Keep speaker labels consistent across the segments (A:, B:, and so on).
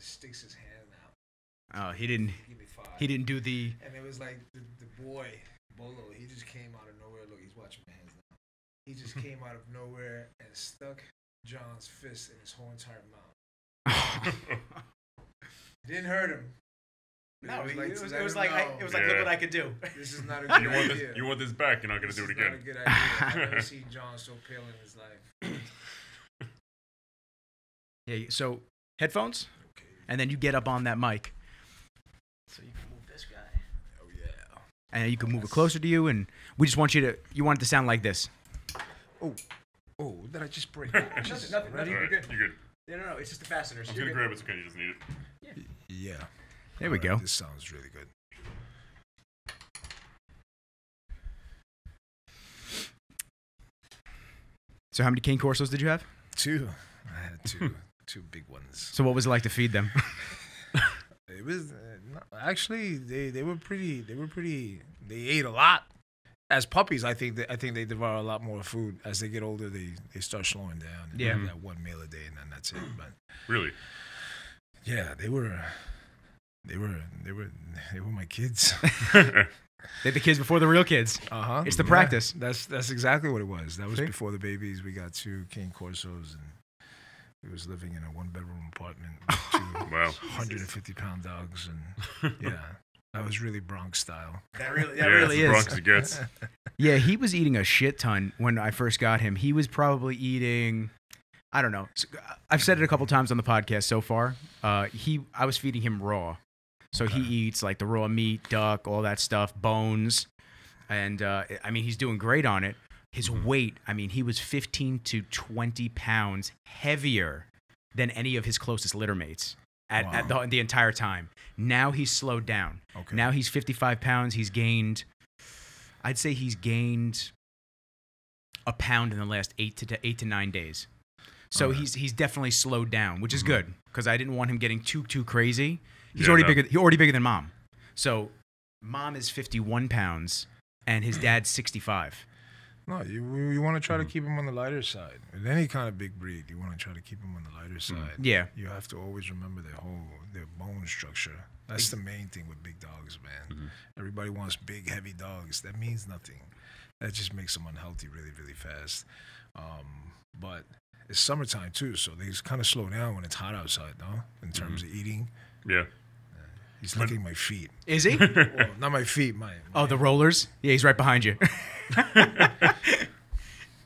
A: just sticks his hand out.
B: Oh, he didn't.
A: Give me 5.
B: He didn't do the.
A: And it was like the boy Bolo. He just came out of nowhere. Look, he's watching my hands now. He just came out of nowhere and stuck John's fist in his whole entire mouth. Didn't hurt him.
B: No, it was like
A: look
B: what I could do.
A: This is not a good idea.
C: You want this back? You're not gonna do it again.
A: Not a good idea. I've never seen John so pale in his life.
B: Yeah. So headphones,
A: Okay.
B: and then you get up on that mic. So you can move this guy.
A: Oh yeah.
B: And you can move it closer to you, and we just want you want it to sound like this.
A: Oh, did I just break?
B: Nothing.
A: Ready?
B: You're good.
C: You're good.
B: No, it's just the fasteners.
C: I'm gonna grab it. It's okay. You just need it.
A: Yeah.
B: There we go.
A: This sounds really good.
B: So how many cane corsos did you have?
A: 2. I had two big ones.
B: So what was it like to feed them?
A: It was actually they were pretty. They ate a lot. As puppies, I think they devour a lot more food. As they get older, they start slowing down. And
B: Yeah.
A: that one meal a day, and then that's it. But
C: Really?
A: yeah, they were my kids.
B: They're the kids before the real kids. It's the practice.
A: That's exactly what it was. That was
B: See?
A: before the babies. We got 2 cane corsos, and we was living in a 1-bedroom apartment with 2
C: Wow.
A: 150-pound dogs, and yeah, that was really Bronx style.
B: That really
C: It's
B: is.
C: as Bronx as it gets.
B: Yeah, he was eating a shit ton when I first got him. He was probably eating, I don't know. I've said it a couple times on the podcast so far. I was feeding him raw. So he eats like the raw meat, duck, all that stuff, bones. And I mean, he's doing great on it. His weight, I mean, he was 15 to 20 pounds heavier than any of his closest litter mates at the entire time. Now he's slowed down.
A: Okay.
B: Now he's 55 pounds. I'd say he's gained a pound in the last 8 to 9 days. So he's definitely slowed down, which is good because I didn't want him getting too crazy. He's already bigger than mom. So mom is 51 pounds and his dad's 65.
A: No, you want to try to keep him on the lighter side. With any kind of big breed, you want to try to keep him on the lighter side.
B: Yeah.
A: You have to always remember their bone structure. That's the main thing with big dogs, man. Everybody wants big, heavy dogs. That means nothing. That just makes them unhealthy really, really fast. But it's summertime too, so they just kind of slow down when it's hot outside, no? In terms of eating.
C: Yeah.
A: He's licking my feet.
B: Is he?
A: Well, not my feet, my
B: Oh, the rollers? Yeah, he's right behind you.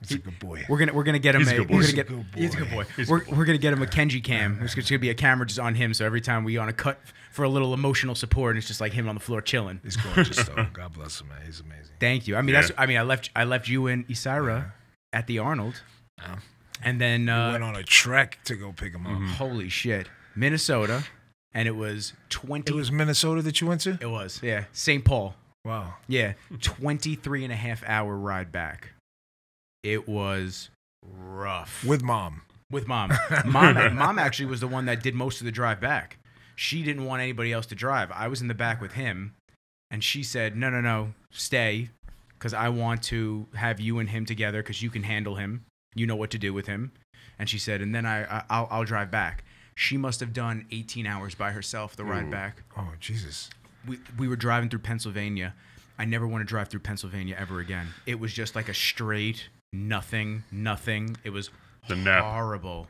A: He's a good boy.
B: We're gonna get him
C: He's a good boy.
B: He's a good boy. We're gonna get him a Kenji cam. There's gonna be a camera just on him, so every time we on a cut for a little emotional support, and it's just like him on the floor chilling.
A: He's gorgeous though. God bless him, man. He's amazing.
B: Thank you. I mean, I left you and Isira at the Arnold, and then
A: We went on a trek to go pick him up.
B: holy shit, Minnesota, and it was 20.
A: It was Minnesota that you went to?
B: It was, yeah, St. Paul.
A: Wow.
B: Yeah, 23.5-hour ride back. It was rough.
A: With mom.
B: With mom. Mom actually was the one that did most of the drive back. She didn't want anybody else to drive. I was in the back with him, and she said, no, stay, because I want to have you and him together because you can handle him. You know what to do with him. And she said, and then I'll drive back. She must have done 18 hours by herself, the ride back.
A: Oh, Jesus.
B: We were driving through Pennsylvania. I never want to drive through Pennsylvania ever again. It was just like a straight nothing. It was horrible.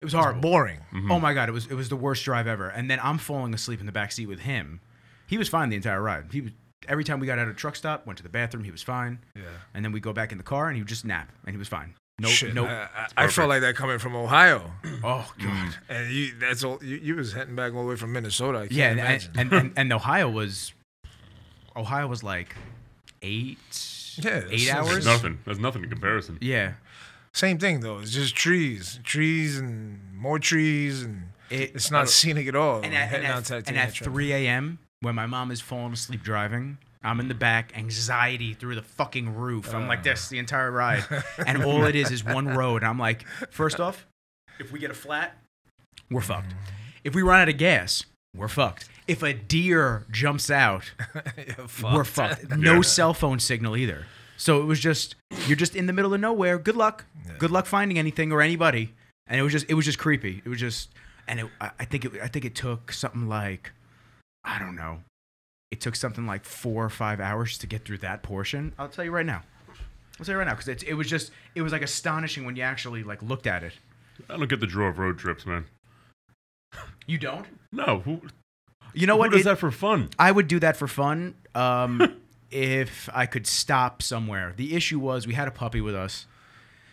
B: It was horrible.
A: Boring.
B: Oh my God, it was the worst drive ever. And then I'm falling asleep in the back seat with him. He was fine the entire ride. Every time we got out of a truck stop, went to the bathroom, he was fine. Yeah. And then we go back in the car and he would just nap and he was fine.
A: I felt like that coming from Ohio.
B: Oh God.
A: And you was heading back all the way from Minnesota. I can't imagine.
B: and Ohio was like 8 hours.
C: That's nothing in comparison.
B: Yeah.
A: Same thing though. It's just trees and more trees, and it's not scenic at all.
B: And at 3 a.m. when my mom is falling asleep driving, I'm in the back, anxiety through the fucking roof. I'm like this the entire ride, and all it is one road. I'm like, first off, if we get a flat, we're fucked. If we run out of gas, we're fucked. If a deer jumps out, we're fucked. No cell phone signal either. So it was just, you're just in the middle of nowhere. Good luck. Yeah. Good luck finding anything or anybody. And it was just creepy. It was just, And I think it took something like, I don't know, it took something like 4 or 5 hours to get through that portion. I'll tell you right now. Because it was like astonishing when you actually like looked at it.
C: I don't get the draw of road trips, man.
B: You don't?
C: No.
B: You know what?
C: Who does that for fun?
B: I would do that for fun if I could stop somewhere. The issue was we had a puppy with us.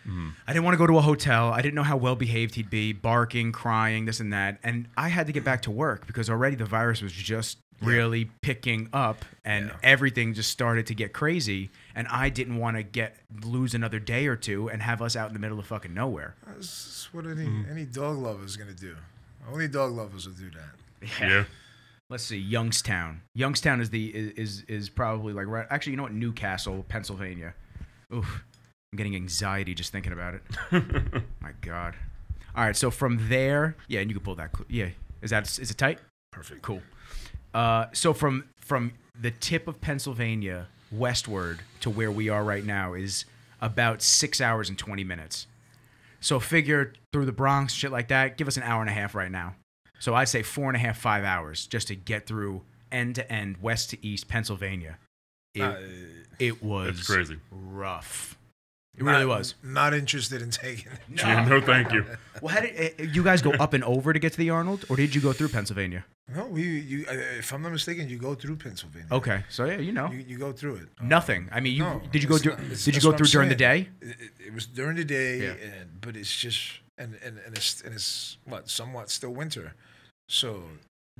B: I didn't want to go to a hotel. I didn't know how well behaved he'd be, barking, crying, this and that. And I had to get back to work because already the virus was just really picking up and everything just started to get crazy. And I didn't want to lose another day or two and have us out in the middle of fucking nowhere.
A: That's what any dog lover is going to do. Only dog lovers will do that.
C: Yeah.
B: Let's see, Youngstown. Youngstown is probably like right. Actually, you know what? Newcastle, Pennsylvania. Oof, I'm getting anxiety just thinking about it. My God. All right, so from there, and you can pull that. Yeah, is it tight?
A: Perfect.
B: Cool. So from the tip of Pennsylvania westward to where we are right now is about 6 hours and 20 minutes. So figure through the Bronx, shit like that. Give us an hour and a half right now. So I'd say 4.5, 5 hours just to get through end to end, west to east Pennsylvania. It was
C: That's crazy.
B: Rough. It really was.
A: Not interested in taking it.
B: No.
C: Yeah, no, thank you.
B: Well, how did you guys go up and over to get to the Arnold, or did you go through Pennsylvania?
A: No, if I'm not mistaken, you go through Pennsylvania.
B: Okay, so yeah, you know,
A: you go through it.
B: Nothing. I mean, did you go through during the day?
A: It was during the day, but it's just and it's somewhat still winter, so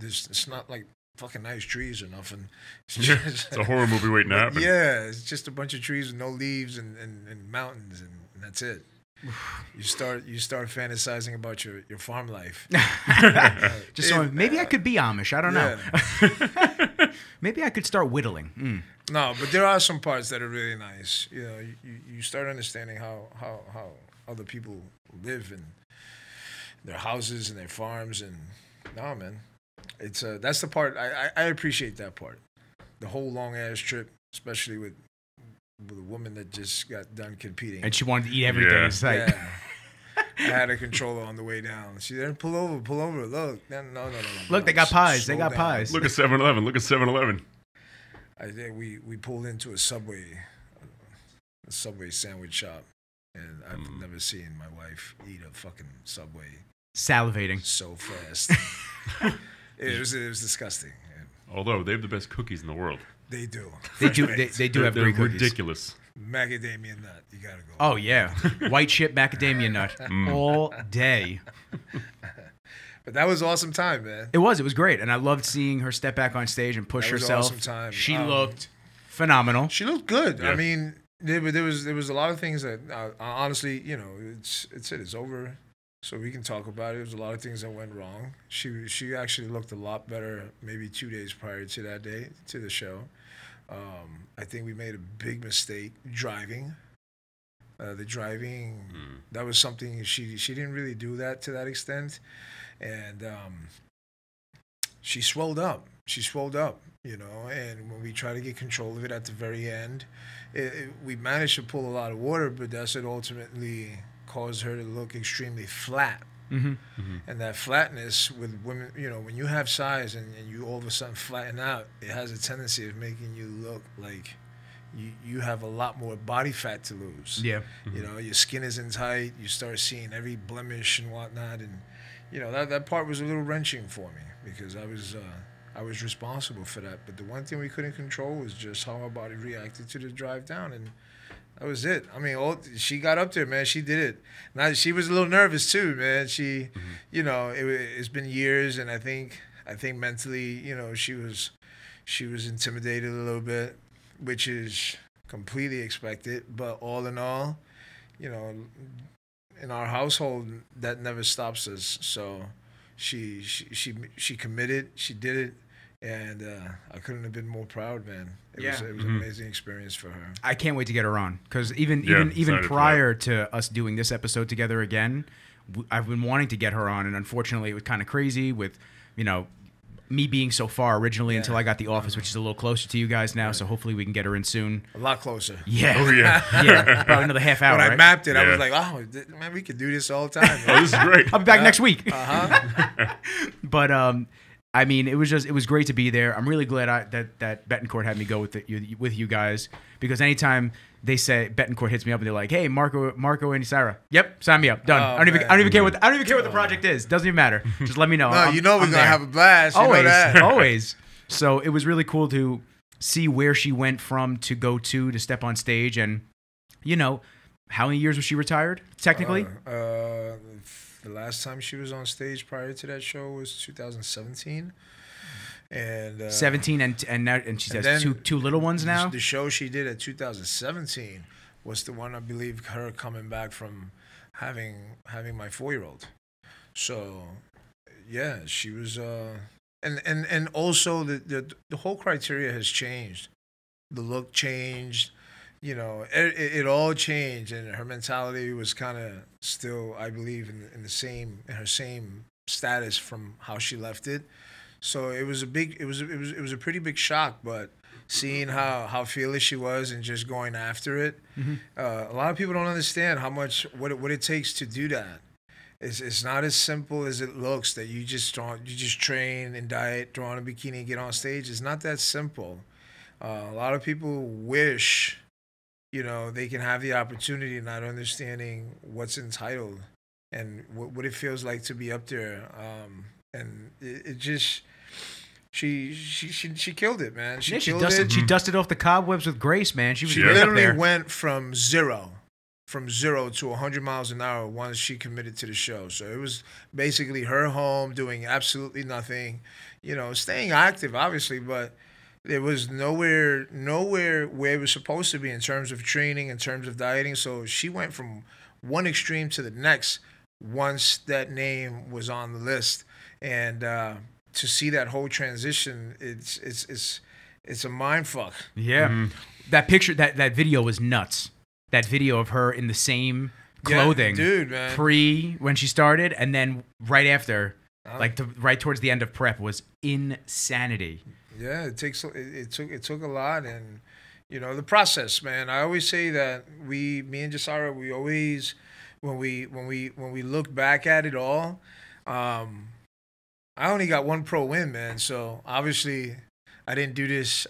A: it's not like fucking nice trees or nothing.
C: It's a horror movie waiting to happen.
A: Yeah, it's just a bunch of trees with no leaves and mountains and that's it. You start fantasizing about your farm life.
B: Maybe I could be Amish. I don't know. Maybe I could start whittling.
A: No, but there are some parts that are really nice. You know, you start understanding how other people live in their houses and their farms and no, man. It's that's the part I appreciate that part. The whole long ass trip, especially with a woman that just got done competing.
B: And she wanted to eat everything in sight.
A: Yeah. I had a controller on the way down. She said, pull over. Look. No.
B: Look, they got pies. They got pies.
C: Look at 7-Eleven.
A: I think we pulled into a Subway sandwich shop. And I've never seen my wife eat a fucking Subway.
B: Salivating.
A: So fast. It was disgusting.
C: Although they have the best cookies in the world.
A: They do.
B: They do have great cookies.
C: Ridiculous.
A: Macadamia nut. You gotta go.
B: Oh yeah, white chip macadamia nut all day.
A: But that was awesome time, man.
B: It was great, and I loved seeing her step back on stage and push herself.
A: Awesome time.
B: She looked phenomenal.
A: She looked good.
C: Yeah.
A: I mean, there was a lot of things that honestly, you know, it's over. So we can talk about it. There was a lot of things that went wrong. She actually looked a lot better maybe 2 days prior to that day, to the show. I think we made a big mistake driving. The driving, that was something she didn't really do that to that extent. And she swelled up. You know, and when we tried to get control of it at the very end, we managed to pull a lot of water, but that's what ultimately caused her to look extremely flat. And that flatness with women, you know, when you have size and you all of a sudden flatten out, it has a tendency of making you look like you have a lot more body fat to lose.
B: Yeah.
A: You know, your skin isn't tight. You start seeing every blemish and whatnot. And, you know, that part was a little wrenching for me because I was responsible for that. But the one thing we couldn't control was just how our body reacted to the drive down. And that was it. I mean, she got up there, man. She did it. Now she was a little nervous too, man. She, you know, it's been years, and I think mentally, you know, she was intimidated a little bit, which is completely expected. But all in all, you know, in our household, that never stops us. So she committed. She did it. And I couldn't have been more proud, man. It was an amazing experience for her.
B: I can't wait to get her on because even prior to us doing this episode together again, I've been wanting to get her on, and unfortunately, it was kind of crazy with, you know, me being so far originally until I got the office, which is a little closer to you guys now. So hopefully we can get her in soon.
A: A lot closer.
B: Yeah.
C: Oh, yeah.
B: Yeah. Probably another half hour.
A: When I
B: right?
A: mapped it, I was
C: Yeah.
A: like, oh, man, we could do this all the time.
C: Oh, this is great.
B: I'll be back next week.
A: Uh-huh.
B: But I mean, it was great to be there. I'm really glad that Betancourt had me go with you guys, because anytime they say Betancourt hits me up and they're like, "Hey, Marco and Sarah, yep, sign me up, done.
A: Oh,
B: I don't even care what the
A: Oh.
B: project is. Doesn't even matter. Just let me know.
A: No,
B: I'm
A: we're going to
B: there.
A: have a blast. You
B: Always,
A: know that.
B: always. So it was really cool to see where she went from to go to step on stage, and how many years was she retired technically?
A: The last time she was on stage prior to that show was 2017. And
B: 17, and she has two little ones now.
A: The show she did at 2017 was the one, I believe, her coming back from having my 4-year-old. So yeah, she was and also the whole criteria has changed. The look changed. It all changed, and her mentality was kind of still, I believe, in her same status from how she left it. So it was a pretty big shock, but seeing how fearless she was and just going after it, a lot of people don't understand what it takes to do that. It's not as simple as it looks, that you just train and diet, throw on a bikini, and get on stage. It's not that simple. A lot of people wish, they can have the opportunity, not understanding what's entitled and what it feels like to be up there. And it just, she killed it, man. She
B: dusted off the cobwebs with grace, man. She
A: She
B: right up
A: literally
B: there.
A: went from zero to 100 miles an hour once she committed to the show. So it was basically her home doing absolutely nothing, staying active, obviously, but there was nowhere where it was supposed to be in terms of training, in terms of dieting. So she went from one extreme to the next once that name was on the list. And to see that whole transition, it's a mind fuck.
B: Yeah. That picture, that video was nuts. That video of her in the same clothing,
A: dude, man.
B: When she started, and then right after, right towards the end of prep, was insanity.
A: Yeah, it took a lot, and the process, man. I always say that me and Jasara, we always, when we look back at it all, I only got one pro win, man. So obviously, I didn't do this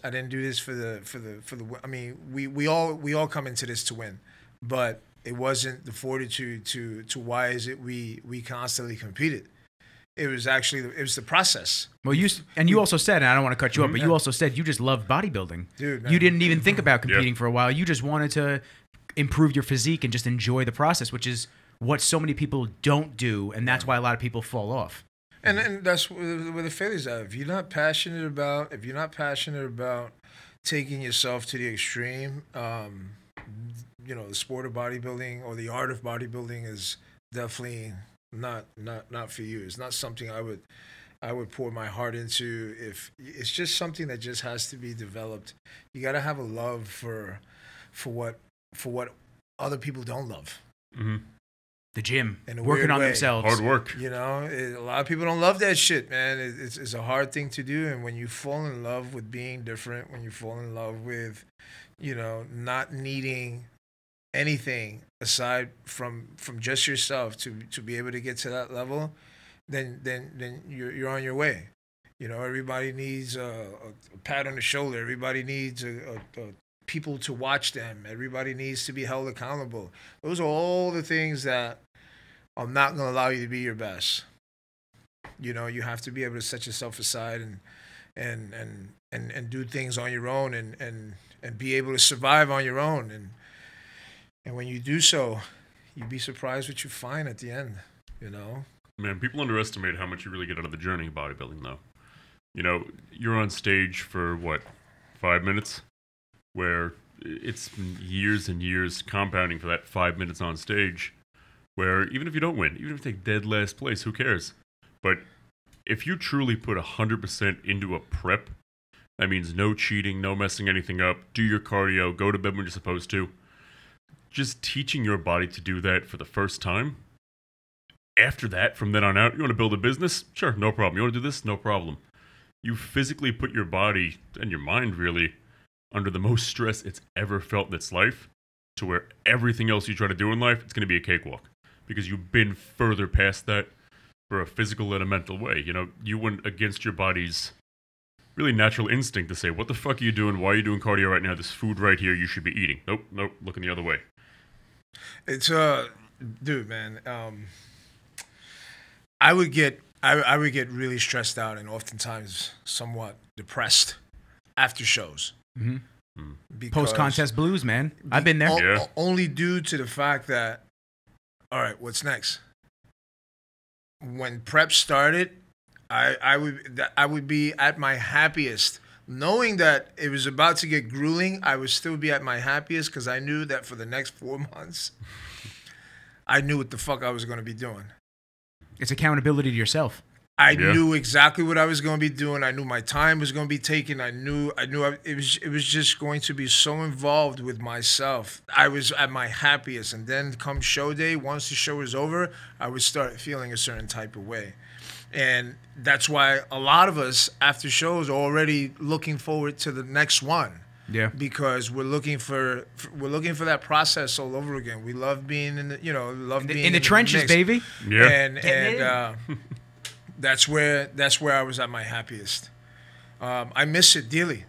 A: for the. I mean, we all come into this to win, but it wasn't the fortitude to why is it we constantly competed. It was the process.
B: Well, you also said, and I don't want to cut you up, but you also said you just loved bodybuilding.
A: Dude, man.
B: You didn't even think about competing for a while. You just wanted to improve your physique and just enjoy the process, which is what so many people don't do, and that's why a lot of people fall off.
A: And that's where the failures are. If you're not passionate about taking yourself to the extreme, the sport of bodybuilding or the art of bodybuilding is definitely not for you. It's not something I would pour my heart into. If it's just something that just has to be developed, you got to have a love for what other people don't love.
C: Mm-hmm.
B: The gym,
A: In a
B: working
A: weird
B: on
A: way.
B: themselves.
C: Hard work.
A: A lot of people don't love that shit, man. It's a hard thing to do, and when you fall in love with being different, when you fall in love with, not needing anything aside from just yourself to be able to get to that level, then you're on your way. Everybody needs a pat on the shoulder. Everybody needs a people to watch them. Everybody needs to be held accountable. Those are all the things that are not going to allow you to be your best. You have to be able to set yourself aside and do things on your own and be able to survive on your own. And when you do so, you'd be surprised what you find at the end,
C: Man, people underestimate how much you really get out of the journey of bodybuilding, though. You're on stage for, 5 minutes? Where it's years and years compounding for that 5 minutes on stage, where even if you don't win, even if you take dead last place, who cares? But if you truly put 100% into a prep, that means no cheating, no messing anything up, do your cardio, go to bed when you're supposed to. Just teaching your body to do that for the first time. After that, from then on out, you want to build a business? Sure, no problem. You want to do this? No problem. you physically put your body and your mind really under the most stress it's ever felt in its life, to where everything else you try to do in life, it's going to be a cakewalk, because you've been further past that for a physical and a mental way. You know, you went against your body's really natural instinct to say, what the fuck are you doing? Why are you doing cardio right now? This food right here you should be eating. Nope, looking the other way.
A: It's dude, man. I would get really stressed out and oftentimes somewhat depressed after shows.
B: Post-contest blues, man. I've been there.
A: Only due to the fact that, all right, what's next? When prep started, I would be at my happiest. Knowing that it was about to get grueling, I would still be at my happiest because I knew that for the next 4 months, I knew what the fuck I was going to be doing.
B: It's accountability to yourself.
A: I knew exactly what I was going to be doing. I knew my time was going to be taken. I knew it was just going to be so involved with myself. I was at my happiest. And then come show day, once the show was over, I would start feeling a certain type of way. And that's why a lot of us after shows are already looking forward to the next one.
B: Yeah.
A: Because we're looking for that process all over again. We love being in the, being
B: in the trenches,
A: mix.
B: baby.
C: Yeah.
A: And that's where I was at my happiest. I miss it dearly.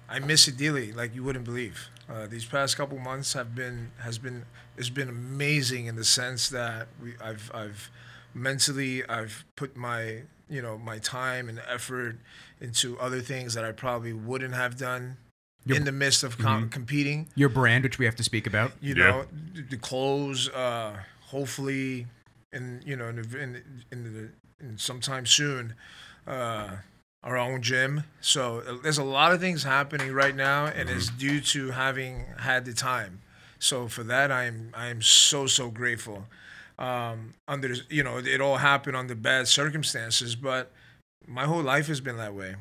A: Like you wouldn't believe. These past couple months has been amazing in the sense that I've mentally put my my time and effort into other things that I probably wouldn't have done in the midst of competing.
B: Your brand, which we have to speak about.
A: You know, the clothes. Hopefully, in sometime soon, our own gym. So there's a lot of things happening right now, and it's due to having had the time. So for that, I am so grateful. It all happened under bad circumstances, but my whole life has been that way.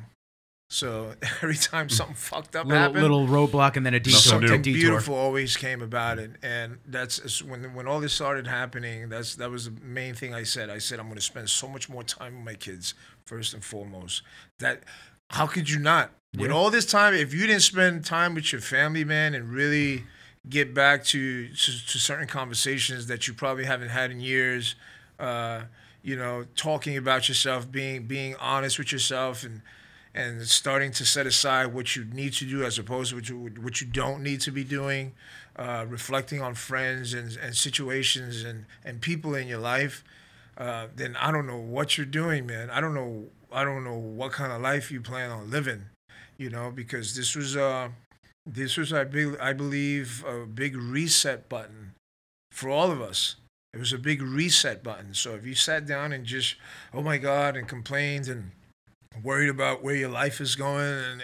A: So every time something fucked up happened,
B: little roadblock and then a detour.
A: Something beautiful always came about it, and that's when all this started happening. That was the main thing I said. I said I'm going to spend so much more time with my kids first and foremost. That how could you not? With all this time, if you didn't spend time with your family, man, and really get back to certain conversations that you probably haven't had in years, talking about yourself, being honest with yourself, and starting to set aside what you need to do as opposed to what you don't need to be doing, reflecting on friends and situations and people in your life, then I don't know what you're doing, man. I don't know what kind of life you plan on living, because this was I believe a big reset button for all of us. It was a big reset button. So if you sat down and just, oh my God, and complained and worried about where your life is going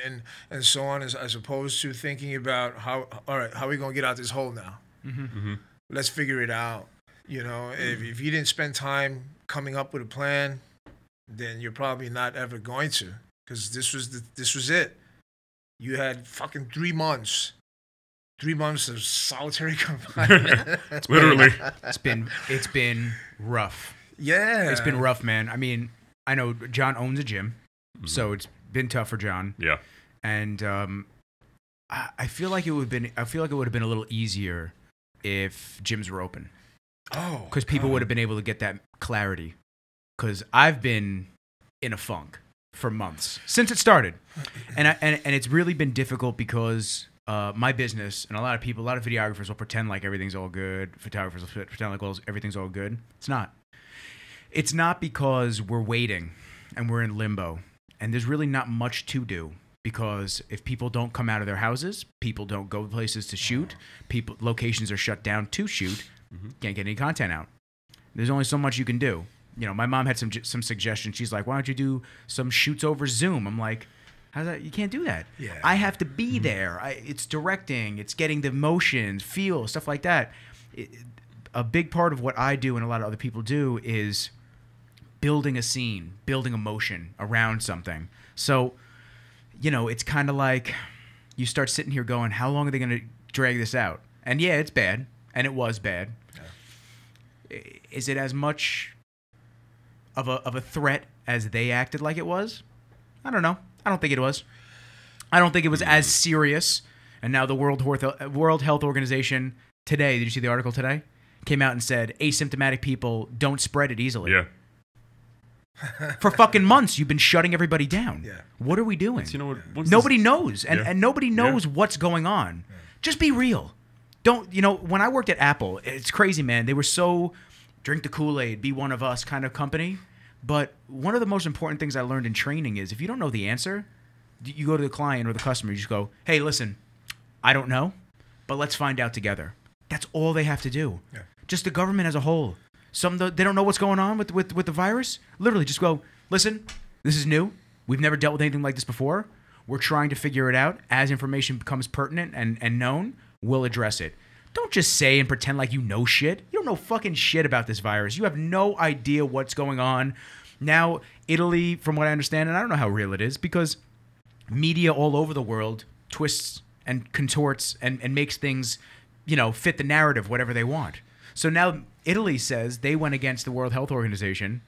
A: and so on, as opposed to thinking about how are we going to get out this hole now? Let's figure it out. If you didn't spend time coming up with a plan, then you're probably not ever going to, because this was it. You had fucking 3 months. 3 months of solitary confinement.
C: Literally.
B: It's been rough.
A: Yeah.
B: It's been rough, man. I mean, I know John owns a gym, so it's been tough for John.
C: Yeah.
B: And I feel like it would have been a little easier if gyms were open.
A: Oh.
B: Because people would have been able to get that clarity. Because I've been in a funk for months since it started, and it's really been difficult because my business and a lot of videographers will pretend like everything's all good. Photographers will pretend like everything's all good. It's not. It's not, because we're waiting and we're in limbo, and there's really not much to do, because if people don't come out of their houses, people don't go places to shoot, locations are shut down to shoot, can't get any content out. There's only so much you can do. My mom had some suggestions. She's like, why don't you do some shoots over Zoom? I'm like, how's that? You can't do that.
A: Yeah.
B: I have to be there. It's directing. It's getting the motions, feel, stuff like that. A big part of what I do and a lot of other people do is building a scene, building emotion around something. So, it's kind of like you start sitting here going, how long are they going to drag this out? And yeah, it's bad. And it was bad. Yeah. Is it as much of a threat as they acted like it was? I don't know. I don't think it was. I don't think it was as serious. And now the World Health Organization today, did you see the article today? Came out and said asymptomatic people don't spread it easily.
C: Yeah.
B: For fucking months, you've been shutting everybody down.
A: Yeah.
B: What are we doing?
C: You know what?
B: Nobody knows, and,
C: Yeah.
B: and nobody knows what's going on. Yeah. Just be real. Don't, when I worked at Apple, it's crazy, man. They were so drink the Kool-Aid, be one of us kind of company. But one of the most important things I learned in training is if you don't know the answer, you go to the client or the customer, you just go, hey, listen, I don't know, but let's find out together. That's all they have to do. Yeah. Just the government as a whole. They don't know what's going on with the virus. Literally, just go, listen, this is new. We've never dealt with anything like this before. We're trying to figure it out. As information becomes pertinent and known, we'll address it. Don't just say and pretend like you know shit. You don't know fucking shit about this virus. You have no idea what's going on. Now, Italy, from what I understand, and I don't know how real it is, because media all over the world twists and contorts and makes things, fit the narrative, whatever they want. So now Italy says they went against the World Health Organization,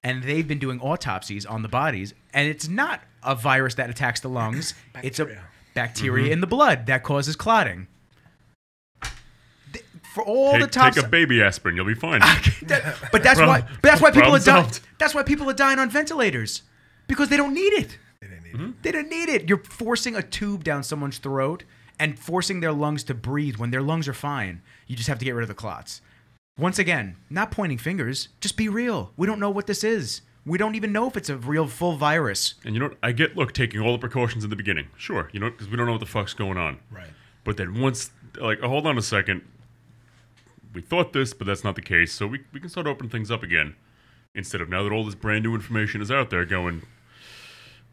B: and they've been doing autopsies on the bodies, and it's not a virus that attacks the lungs. It's a bacteria in the blood that causes clotting. For all the top,
C: take a baby aspirin, you'll be fine.
B: But that's why people are dying. That's why people are dying on ventilators, because they don't need it. They don't need it. You're forcing a tube down someone's throat and forcing their lungs to breathe when their lungs are fine. You just have to get rid of the clots. Once again, not pointing fingers. Just be real. We don't know what this is. We don't even know if it's a real full virus.
C: And you know what? I get, taking all the precautions in the beginning. Sure, because we don't know what the fuck's going on.
A: Right.
C: But then once, hold on a second. We thought this, but that's not the case. So we can start opening things up again. Instead of now that all this brand new information is out there going,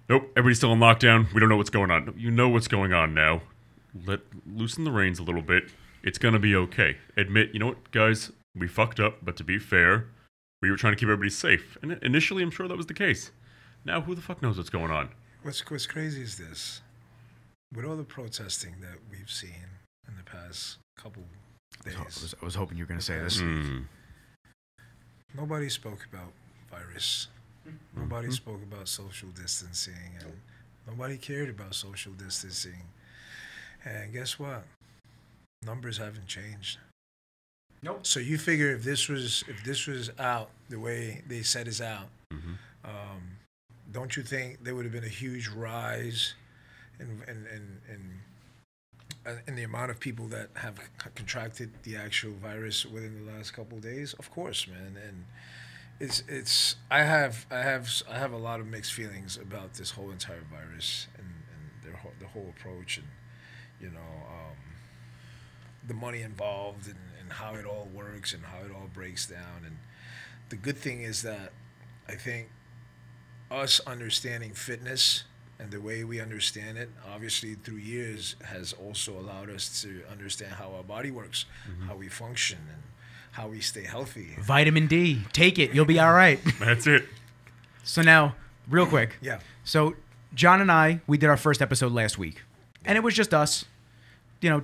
C: nope, everybody's still in lockdown. We don't know what's going on. You know what's going on now. Loosen the reins a little bit. It's going to be okay. Admit, you know what, guys, we fucked up, but to be fair, we were trying to keep everybody safe. And initially, I'm sure that was the case. Now, who the fuck knows what's going on?
A: What's crazy is this. With all the protesting that we've seen in the past couple days.
B: I was hoping you were going to say this.
A: Nobody spoke about virus. Nobody spoke about social distancing. And nobody cared about social distancing. And guess what? Numbers haven't changed.
B: Nope.
A: So you figure if this was out the way they said it's out, don't you think there would have been a huge rise in the amount of people that have contracted the actual virus within the last couple of days? Of course, man. And it's I have a lot of mixed feelings about this whole entire virus and the whole approach and the money involved and how it all works and how it all breaks down. And the good thing is that I think us understanding fitness and the way we understand it, obviously through years, has also allowed us to understand how our body works, how we function, and how we stay healthy.
B: Vitamin D. Take it. You'll be all right.
C: That's it.
B: So now, real quick.
A: Yeah.
B: So John and I, we did our first episode last week. And it was just us,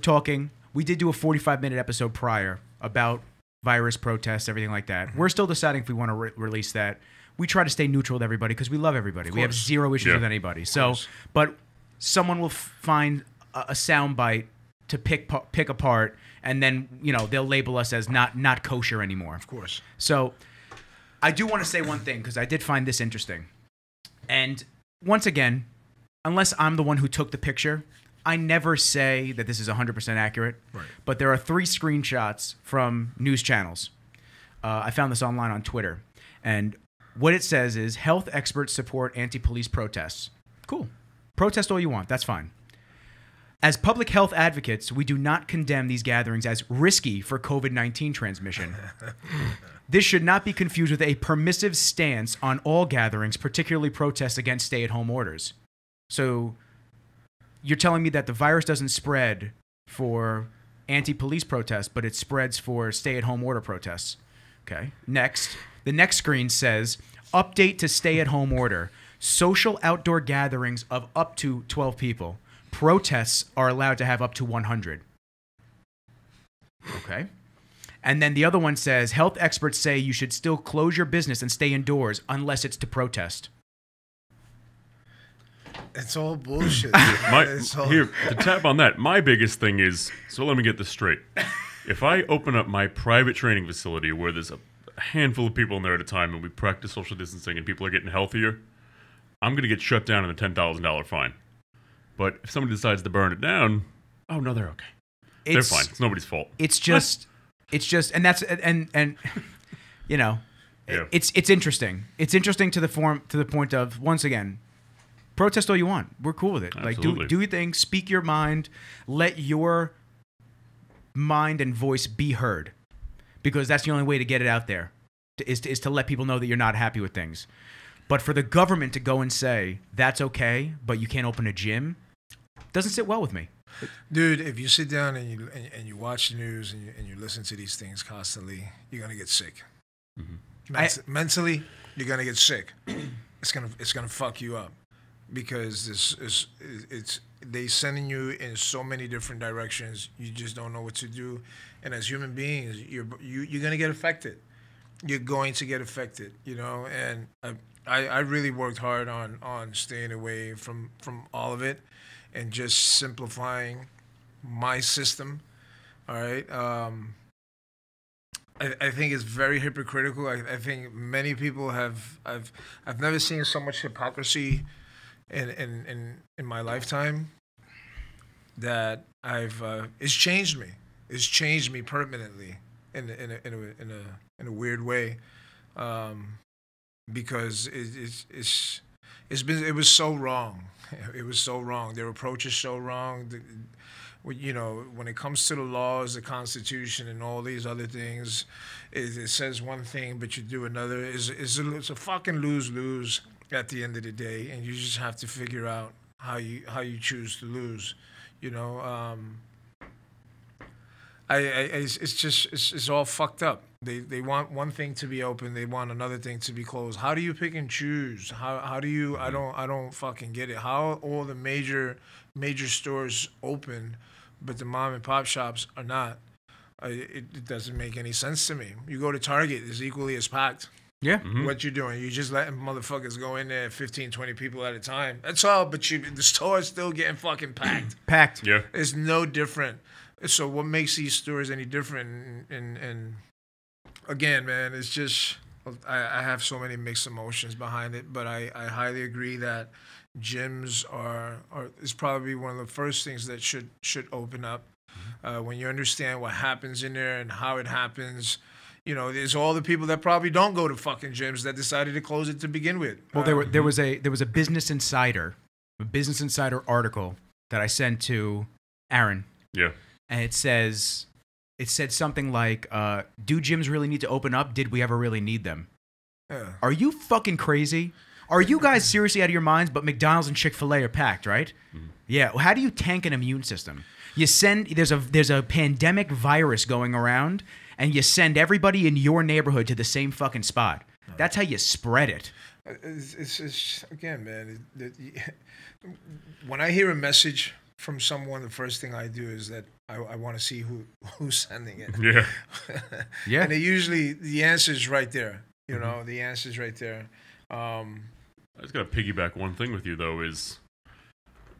B: talking. We did do a 45-minute episode prior about virus protests, everything like that. We're still deciding if we want to release that. We try to stay neutral with everybody because we love everybody. We have zero issues with anybody. So, but someone will find a sound bite to pick apart, and then they'll label us as not kosher anymore.
A: Of course.
B: So, I do want to say one thing because I did find this interesting. And once again, unless I'm the one who took the picture, I never say that this is 100% accurate.
A: Right.
B: But there are 3 screenshots from news channels. I found this online on Twitter, and what it says is, health experts support anti-police protests. Cool. Protest all you want. That's fine. As public health advocates, we do not condemn these gatherings as risky for COVID-19 transmission. This should not be confused with a permissive stance on all gatherings, particularly protests against stay-at-home orders. So you're telling me that the virus doesn't spread for anti-police protests, but it spreads for stay-at-home order protests. Okay. Next. The next screen says, update to stay-at-home order. Social outdoor gatherings of up to 12 people. Protests are allowed to have up to 100. Okay. And then the other one says, health experts say you should still close your business and stay indoors unless it's to protest.
A: It's all bullshit.
C: Here, to tap on that, my biggest thing is, so let me get this straight. If I open up my private training facility where there's a handful of people in there at a time and we practice social distancing and people are getting healthier, I'm going to get shut down in a $10,000 fine. But if somebody decides to burn it down, oh no, they're okay. They're fine. It's nobody's fault.
B: It's just, and that's, and you know,
C: Yeah.
B: it's interesting. It's interesting to the point of, once again, protest all you want. We're cool with it.
C: Absolutely.
B: Like do your thing, speak your mind, let your mind and voice be heard, because that's the only way to get it out there, is to let people know that you're not happy with things. But for the government to go and say that's okay, but you can't open a gym, doesn't sit well with me.
A: Dude, if you sit down and you watch the news and you listen to these things constantly, you're gonna get sick.
C: Mm-hmm.
A: Mentally, you're gonna get sick. It's gonna fuck you up, because it's they sending you in so many different directions. You just don't know what to do, and as human beings, you're gonna get affected. You're going to get affected, you know. And I really worked hard on staying away from all of it, and just simplifying my system. All right. I think it's very hypocritical. I think many people I've never seen so much hypocrisy in my lifetime that it's changed me. It's changed me permanently in a weird way, because it was so wrong. It was so wrong. Their approach is so wrong. You know, when it comes to the laws, the Constitution, and all these other things, it says one thing, but you do another. It's a fucking lose-lose at the end of the day, and you just have to figure out how you choose to lose. You know, it's all fucked up. They want one thing to be open, they want another thing to be closed. How do you pick and choose? How do you? I don't fucking get it. How all the major stores open, but the mom and pop shops are not? It doesn't make any sense to me. You go to Target, it's equally as packed.
B: Yeah.
C: Mm-hmm.
A: What you doing? You just letting motherfuckers go in there 15, 20 people at a time. That's all, but the store's still getting fucking packed.
B: Packed.
C: Yeah.
A: It's no different. So what makes these stores any different? And again, man, it's just, I have so many mixed emotions behind it, but I highly agree that gyms is probably one of the first things that should open up. When you understand what happens in there and how it happens, you know, there's all the people that probably don't go to fucking gyms that decided to close it to begin with.
B: Well, there was a Business Insider article that I sent to Aaron.
C: Yeah.
B: And it said something like, do gyms really need to open up? Did we ever really need them?
A: Yeah.
B: Are you fucking crazy? Are you guys seriously out of your minds? But McDonald's and Chick-fil-A are packed, right? Mm-hmm. Yeah. Well, how do you tank an immune system? There's a pandemic virus going around, and you send everybody in your neighborhood to the same fucking spot. That's how you spread it.
A: It's again, man. When I hear a message from someone, the first thing I do is that I want to see who's sending it.
C: Yeah.
B: Yeah.
A: And the answer is right there. You know, the answer is right there.
C: I just got to piggyback one thing with you, though, is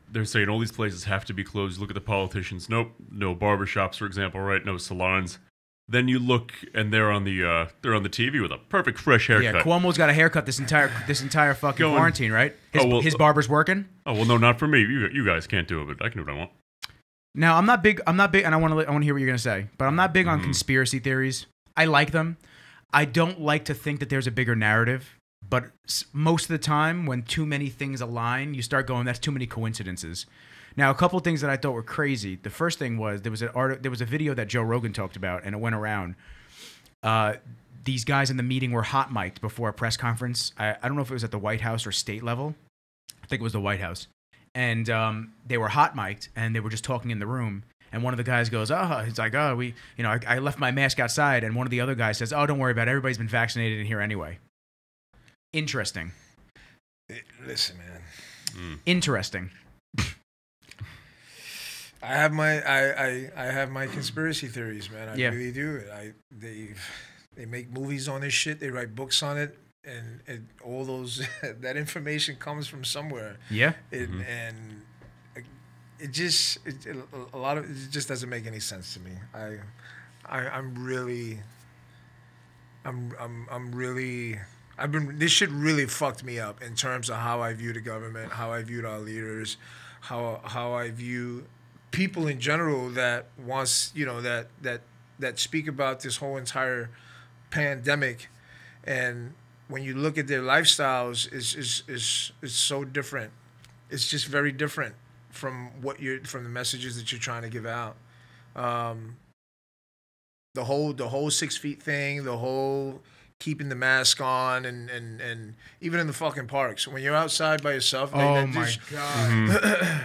C: they're saying all these places have to be closed. Look at the politicians. Nope. No barbershops, for example, right? No salons. Then you look, and they're on the TV with a perfect fresh haircut.
B: Yeah, Cuomo's got a haircut this entire fucking quarantine, right? His barber's working.
C: Oh well, no, not for me. You guys can't do it, but I can do what I want.
B: Now I'm not big, and I want to hear what you're gonna say, but I'm not big on conspiracy theories. I like them. I don't like to think that there's a bigger narrative, but most of the time, when too many things align, you start going, "That's too many coincidences." Now, a couple of things that I thought were crazy. The first thing was there was a video that Joe Rogan talked about, and it went around. These guys in the meeting were hot mic'd before a press conference. I don't know if it was at the White House or state level. I think it was the White House. And they were hot mic'd, and they were just talking in the room. And one of the guys goes, he's like, I left my mask outside. And one of the other guys says, don't worry about it. Everybody's been vaccinated in here anyway. Interesting.
A: Listen, man.
B: Interesting.
A: I have my conspiracy theories, man. I really do. They make movies on this shit. They write books on it. and all those that information comes from somewhere.
B: Yeah.
A: And it just a lot of it just doesn't make any sense to me. This shit really fucked me up in terms of how I view the government, how I viewed our leaders, how I view people in general that wants, that speak about this whole entire pandemic, and when you look at their lifestyles, is so different. It's just very different from from the messages that you're trying to give out. The whole 6 feet thing, the whole keeping the mask on, and even in the fucking parks when you're outside by yourself.
B: Oh my God.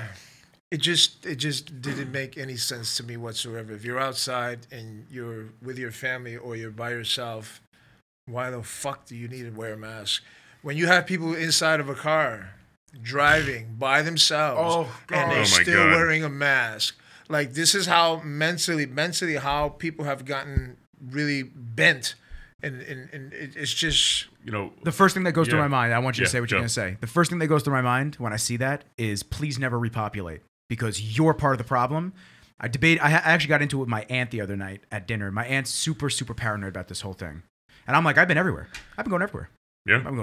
A: It just didn't make any sense to me whatsoever. If you're outside and you're with your family or you're by yourself, why the fuck do you need to wear a mask? When you have people inside of a car driving by themselves and they're still wearing a mask. Like, this is how mentally how people have gotten really bent. And it's just,
B: the first thing that goes through my mind, I want you to say what you're going to say. The first thing that goes through my mind when I see that is, please never repopulate, because you're part of the problem. I actually got into it with my aunt the other night at dinner. My aunt's super, super paranoid about this whole thing. And I'm like, I've been everywhere. I've been going everywhere.
C: Yeah.
B: I've been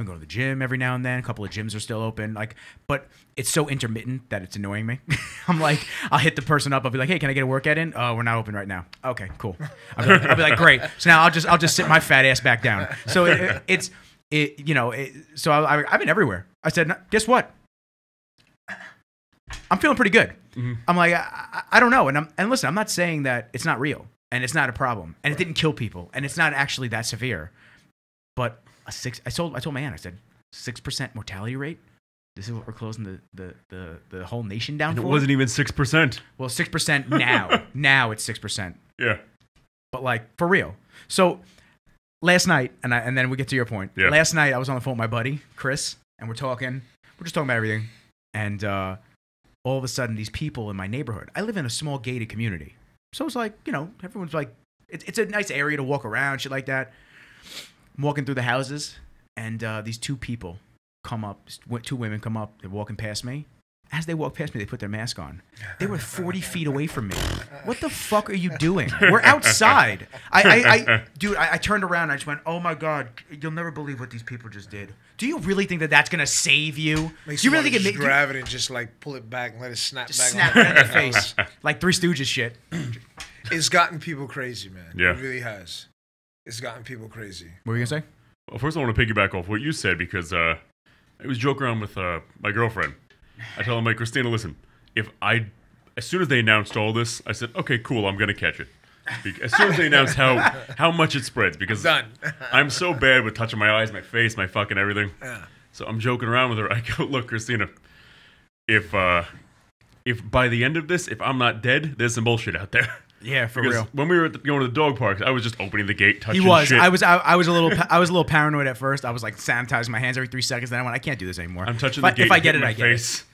B: going to the gym every now and then. A couple of gyms are still open. But it's so intermittent that it's annoying me. I'm like, I'll hit the person up. I'll be like, hey, can I get a workout in? Oh, we're not open right now. Okay, cool. I'll be like, great. So now I'll just sit my fat ass back down. So so I've been everywhere. I said, guess what? I'm feeling pretty good. Mm-hmm. I'm like, I don't know. And listen, I'm not saying that it's not real and it's not a problem and it didn't kill people and it's not actually that severe. But I told my aunt, I said, 6% mortality rate. This is what we're closing the whole nation down for.
C: It wasn't even 6%.
B: Well, 6% now. Now it's 6%.
C: Yeah.
B: But like, for real. So last night, and then we get to your point. Yeah. Last night I was on the phone with my buddy Chris, and we're just talking about everything, and all of a sudden these people in my neighborhood. I live in a small gated community, so it's like, everyone's like, it's a nice area to walk around, shit like that. I'm walking through the houses, and these two people come up, two women come up, they're walking past me. As they walk past me, they put their mask on. They were 40 feet away from me. What the fuck are you doing? We're outside. Dude, I turned around and I just went, oh my God, you'll never believe what these people just did. Do you really think that that's going to save you? Do you really think
A: grab it and just like pull it back and let it snap back
B: snap on their face. Like Three Stooges shit.
A: It's gotten people crazy, man.
C: Yeah.
A: It really has. It's gotten people crazy.
B: What were you going to say?
C: Well, first I want to piggyback off what you said, because I was joking around with my girlfriend. I tell him, like, Christina, listen, as soon as they announced all this, I said, okay, cool, I'm going to catch it. As soon as they announced how much it spreads, because I'm so bad with touching my eyes, my face, my fucking everything. Yeah. So I'm joking around with her. I go, look, Christina, if by the end of this, if I'm not dead, there's some bullshit out there.
B: Yeah, for
C: because
B: real.
C: When we were going to the dog park, I was just opening the gate, touching shit.
B: I was a little paranoid at first. I was like sanitizing my hands every 3 seconds. Then I went, I can't do this anymore.
C: I'm touching the gate.
B: If I get it, I get
C: it.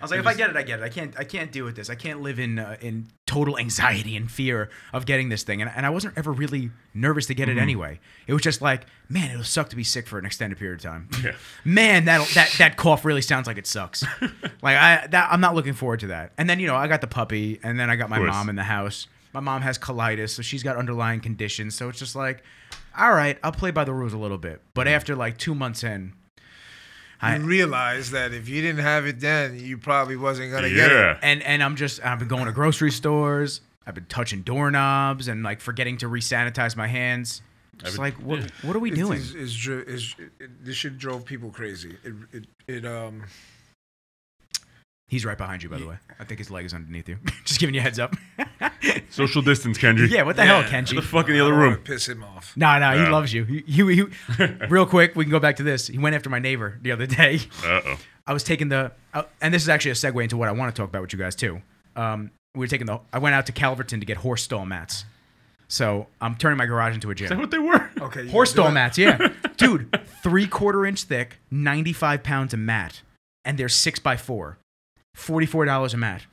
B: I was like, if I get it, I get it. I can't deal with this. I can't live in total anxiety and fear of getting this thing. And I wasn't ever really nervous to get it anyway. It was just like, man, it'll suck to be sick for an extended period of time.
C: Yeah.
B: Man, that cough really sounds like it sucks. Like I'm not looking forward to that. And then I got the puppy, and then I got my mom in the house. My mom has colitis, so she's got underlying conditions. So it's just like, all right, I'll play by the rules a little bit. But after like 2 months in,
A: I realized that if you didn't have it then, you probably wasn't gonna get it.
B: And I've been going to grocery stores. I've been touching doorknobs and like forgetting to re-sanitize my hands. It's like, what are we doing?
A: This shit drove people crazy.
B: He's right behind you, by the way. I think his leg is underneath you. Just giving you a heads up.
C: Social distance, Kenji.
B: Yeah, what the hell, Kenji?
C: What the fuck in the other room?
A: Piss him off.
B: No, he loves you. He real quick, we can go back to this. He went after my neighbor the other day.
C: Uh-oh.
B: I was taking and this is actually a segue into what I want to talk about with you guys too. I went out to Calverton to get horse stall mats. So I'm turning my garage into a gym.
C: Is that what they were?
A: Okay.
B: Horse stall mats, yeah. Dude, 3/4 inch thick, 95 pounds of mat, and they're 6x4. $44 a mat.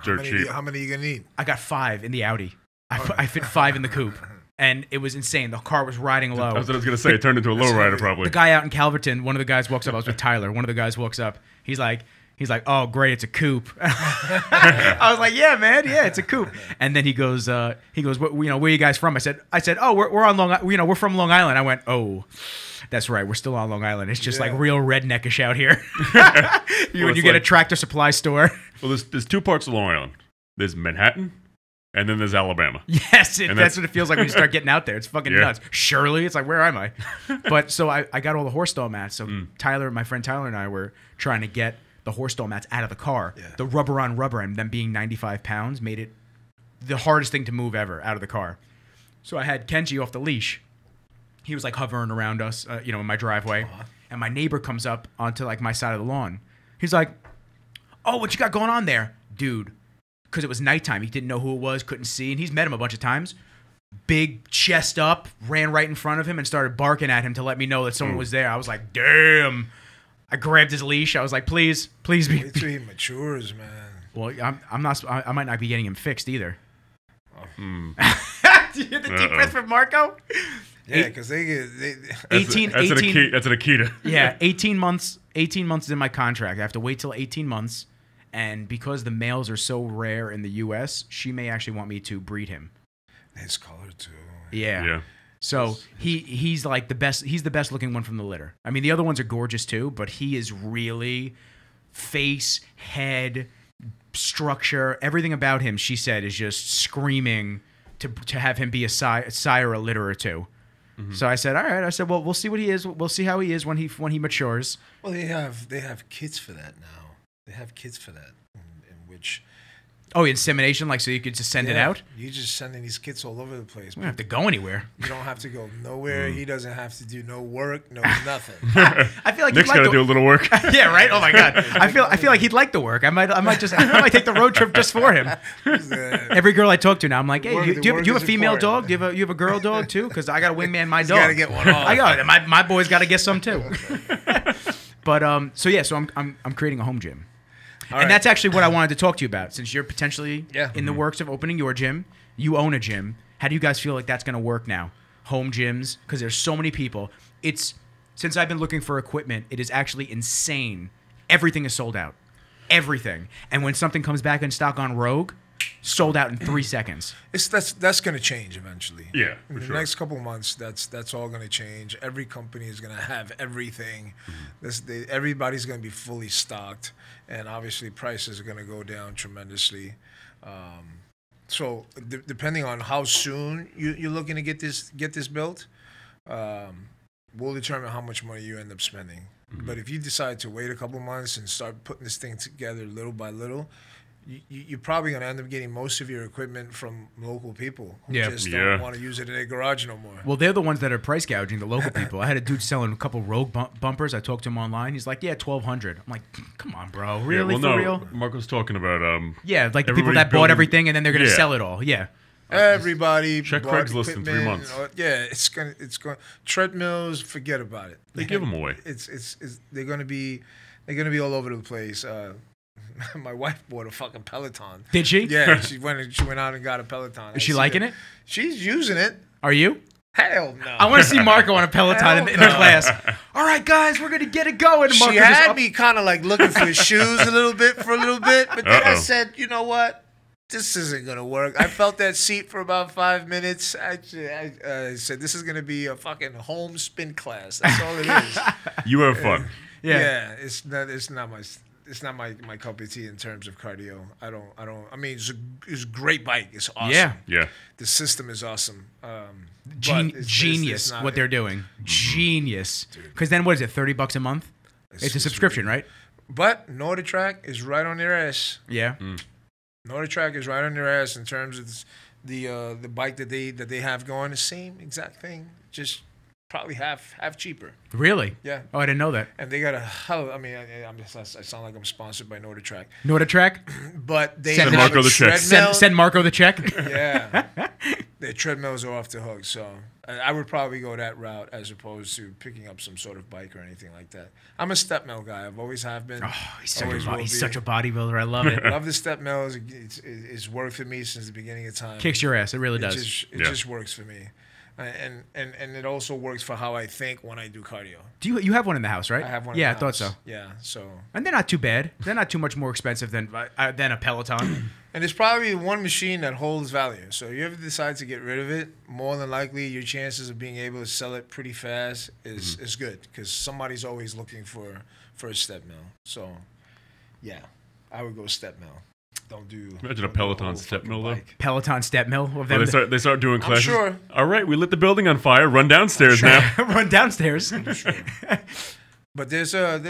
C: Dirt cheap.
A: How many are you gonna need?
B: I got 5 in the Audi. I fit 5 in the coupe. and it was insane. The car was riding low.
C: That's what I was gonna say. It turned into a low rider probably.
B: The guy out in Calverton, one of the guys walks up. I was with Tyler. One of the guys walks up. He's like, oh great, it's a coupe. I was like, yeah, man, yeah, it's a coupe. And then he goes, where are you guys from? I said, oh, we're on we're from Long Island. I went, oh, that's right, we're still on Long Island. It's just like real redneckish out here. When you get a Tractor Supply store.
C: Well, there's two parts of Long Island. There's Manhattan, and then there's Alabama.
B: Yes, that's what it feels like when you start getting out there. It's fucking nuts. Shirley, it's like, where am I? But so I got all the horse stall mats. So my friend Tyler and I were trying to get the horse stall mats out of the car. Yeah. The rubber on rubber, and them being 95 pounds made it the hardest thing to move ever out of the car. So I had Kenji off the leash. He was like hovering around us, in my driveway. And my neighbor comes up onto like my side of the lawn. He's like, oh, what you got going on there? Dude, because it was nighttime. He didn't know who it was, couldn't see. And he's met him a bunch of times. Big chest up, ran right in front of him and started barking at him to let me know that someone was there. I was like, damn. I grabbed his leash. I was like, please be.
A: Wait till he matures, man.
B: Well, I might not be getting him fixed either.
A: Oh.
B: Do you hear the deep breath from Marco?
A: Yeah, because they get
B: 18.
C: That's an Akita.
B: Yeah, 18 months. 18 months is in my contract. I have to wait till 18 months, and because the males are so rare in the U.S., she may actually want me to breed him.
A: His color too.
C: Yeah.
B: So he's like the best. He's the best looking one from the litter. I mean, the other ones are gorgeous too, but he is really face, head, structure, everything about him. She said is just screaming to have him be a sire, a litter or two. Mm-hmm. So I said, all right. I said, well, we'll see what he is. We'll see how he is when he matures.
A: Well, they have kids for that now. They have kids for that, in which.
B: Oh, insemination, like so you could just send it out?
A: You're just sending these kids all over the place.
B: We don't have to go anywhere.
A: You don't have to go nowhere. He doesn't have to do no work, no nothing.
B: I feel like
C: Nick's got to do a little work.
B: Yeah, right. Oh my God, I feel like he'd like the work. I might take the road trip just for him. Every girl I talk to now, I'm like, hey, do you have a female dog? Do you have a girl dog too? Because I got to wingman my dog.
A: Got to get one off.
B: I got my boy's got to get some too. But so I'm creating a home gym. And that's actually what I wanted to talk to you about. Since you're potentially in the works of opening your gym, you own a gym. How do you guys feel like that's going to work now? Home gyms, because there's so many people. Since I've been looking for equipment, it is actually insane. Everything is sold out. Everything. And when something comes back in stock on Rogue, sold out in 3 seconds.
A: That's going to change eventually.
C: Yeah,
A: in the next couple of months, that's all going to change. Every company is going to have everything. Everybody's going to be fully stocked, and obviously prices are going to go down tremendously. So depending on how soon you're looking to get this built, will determine how much money you end up spending. Mm-hmm. But if you decide to wait a couple of months and start putting this thing together little by little, you're probably going to end up getting most of your equipment from local people who just don't want to use it in their garage no more.
B: Well, they're the ones that are price gouging, the local people. I had a dude selling a couple Rogue bumpers. I talked to him online. He's like, yeah, $1,200. I'm like, come on, bro. Really? For real?
C: Marco's talking about...
B: like the people that bought everything and then they're going to sell it all. Yeah.
A: Everybody
C: check Craigslist in 3 months.
A: It's going treadmills, forget about it.
C: They give them away.
A: They're going to be all over the place. My wife bought a fucking Peloton.
B: Did she?
A: Yeah, she went out and got a Peloton.
B: Is she liking it?
A: She's using it.
B: Are you?
A: Hell no.
B: I want to see Marco on a Peloton in the class. All right, guys, we're gonna get it going.
A: And she had me kind of like looking for shoes for a little bit, but then I said, you know what? This isn't gonna work. I felt that seat for about 5 minutes. I said, this is gonna be a fucking home spin class. That's all it is.
C: You have fun.
A: Yeah. It's not my cup of tea in terms of cardio. I mean, it's a great bike. It's awesome.
C: Yeah.
A: The system is awesome.
B: Genius what they're doing. Genius. Because then what is it? $30 a month? It's a subscription, right?
A: But NordicTrack is right on their ass.
B: Yeah.
A: NordicTrack is right on their ass in terms of the bike that they have going. The same exact thing, just probably half cheaper.
B: Really?
A: Yeah.
B: Oh, I didn't know that.
A: And they got I sound like I'm sponsored by NordicTrack.
B: NordicTrack?
A: But they
C: send Marco the check.
B: Send Marco the check.
A: Yeah. Their treadmills are off the hook. So I would probably go that route as opposed to picking up some sort of bike or anything like that. I'm a step mill guy. I've always have been.
B: Oh, he's
A: Always
B: such a bodybuilder. I love it.
A: Love the step mills. It's worked for me since the beginning of time.
B: Kicks your ass. It really does.
A: It just works for me. And it also works for how I think when I do cardio.
B: Do you have one in the house, right?
A: I have one.
B: Yeah,
A: in the
B: I thought
A: house.
B: so.
A: Yeah, so.
B: And they're not too bad. They're not too much more expensive than a Peloton.
A: And there's probably one machine that holds value. So if you ever decide to get rid of it, more than likely your chances of being able to sell it pretty fast is good because somebody's always looking for a step mill. So, yeah, I would go step mill.
C: Imagine a Peloton step mill though.
B: Peloton step mill.
C: They start doing classes.
A: I'm sure.
C: All right, we lit the building on fire. Run downstairs now.
B: Run downstairs.
A: But there's some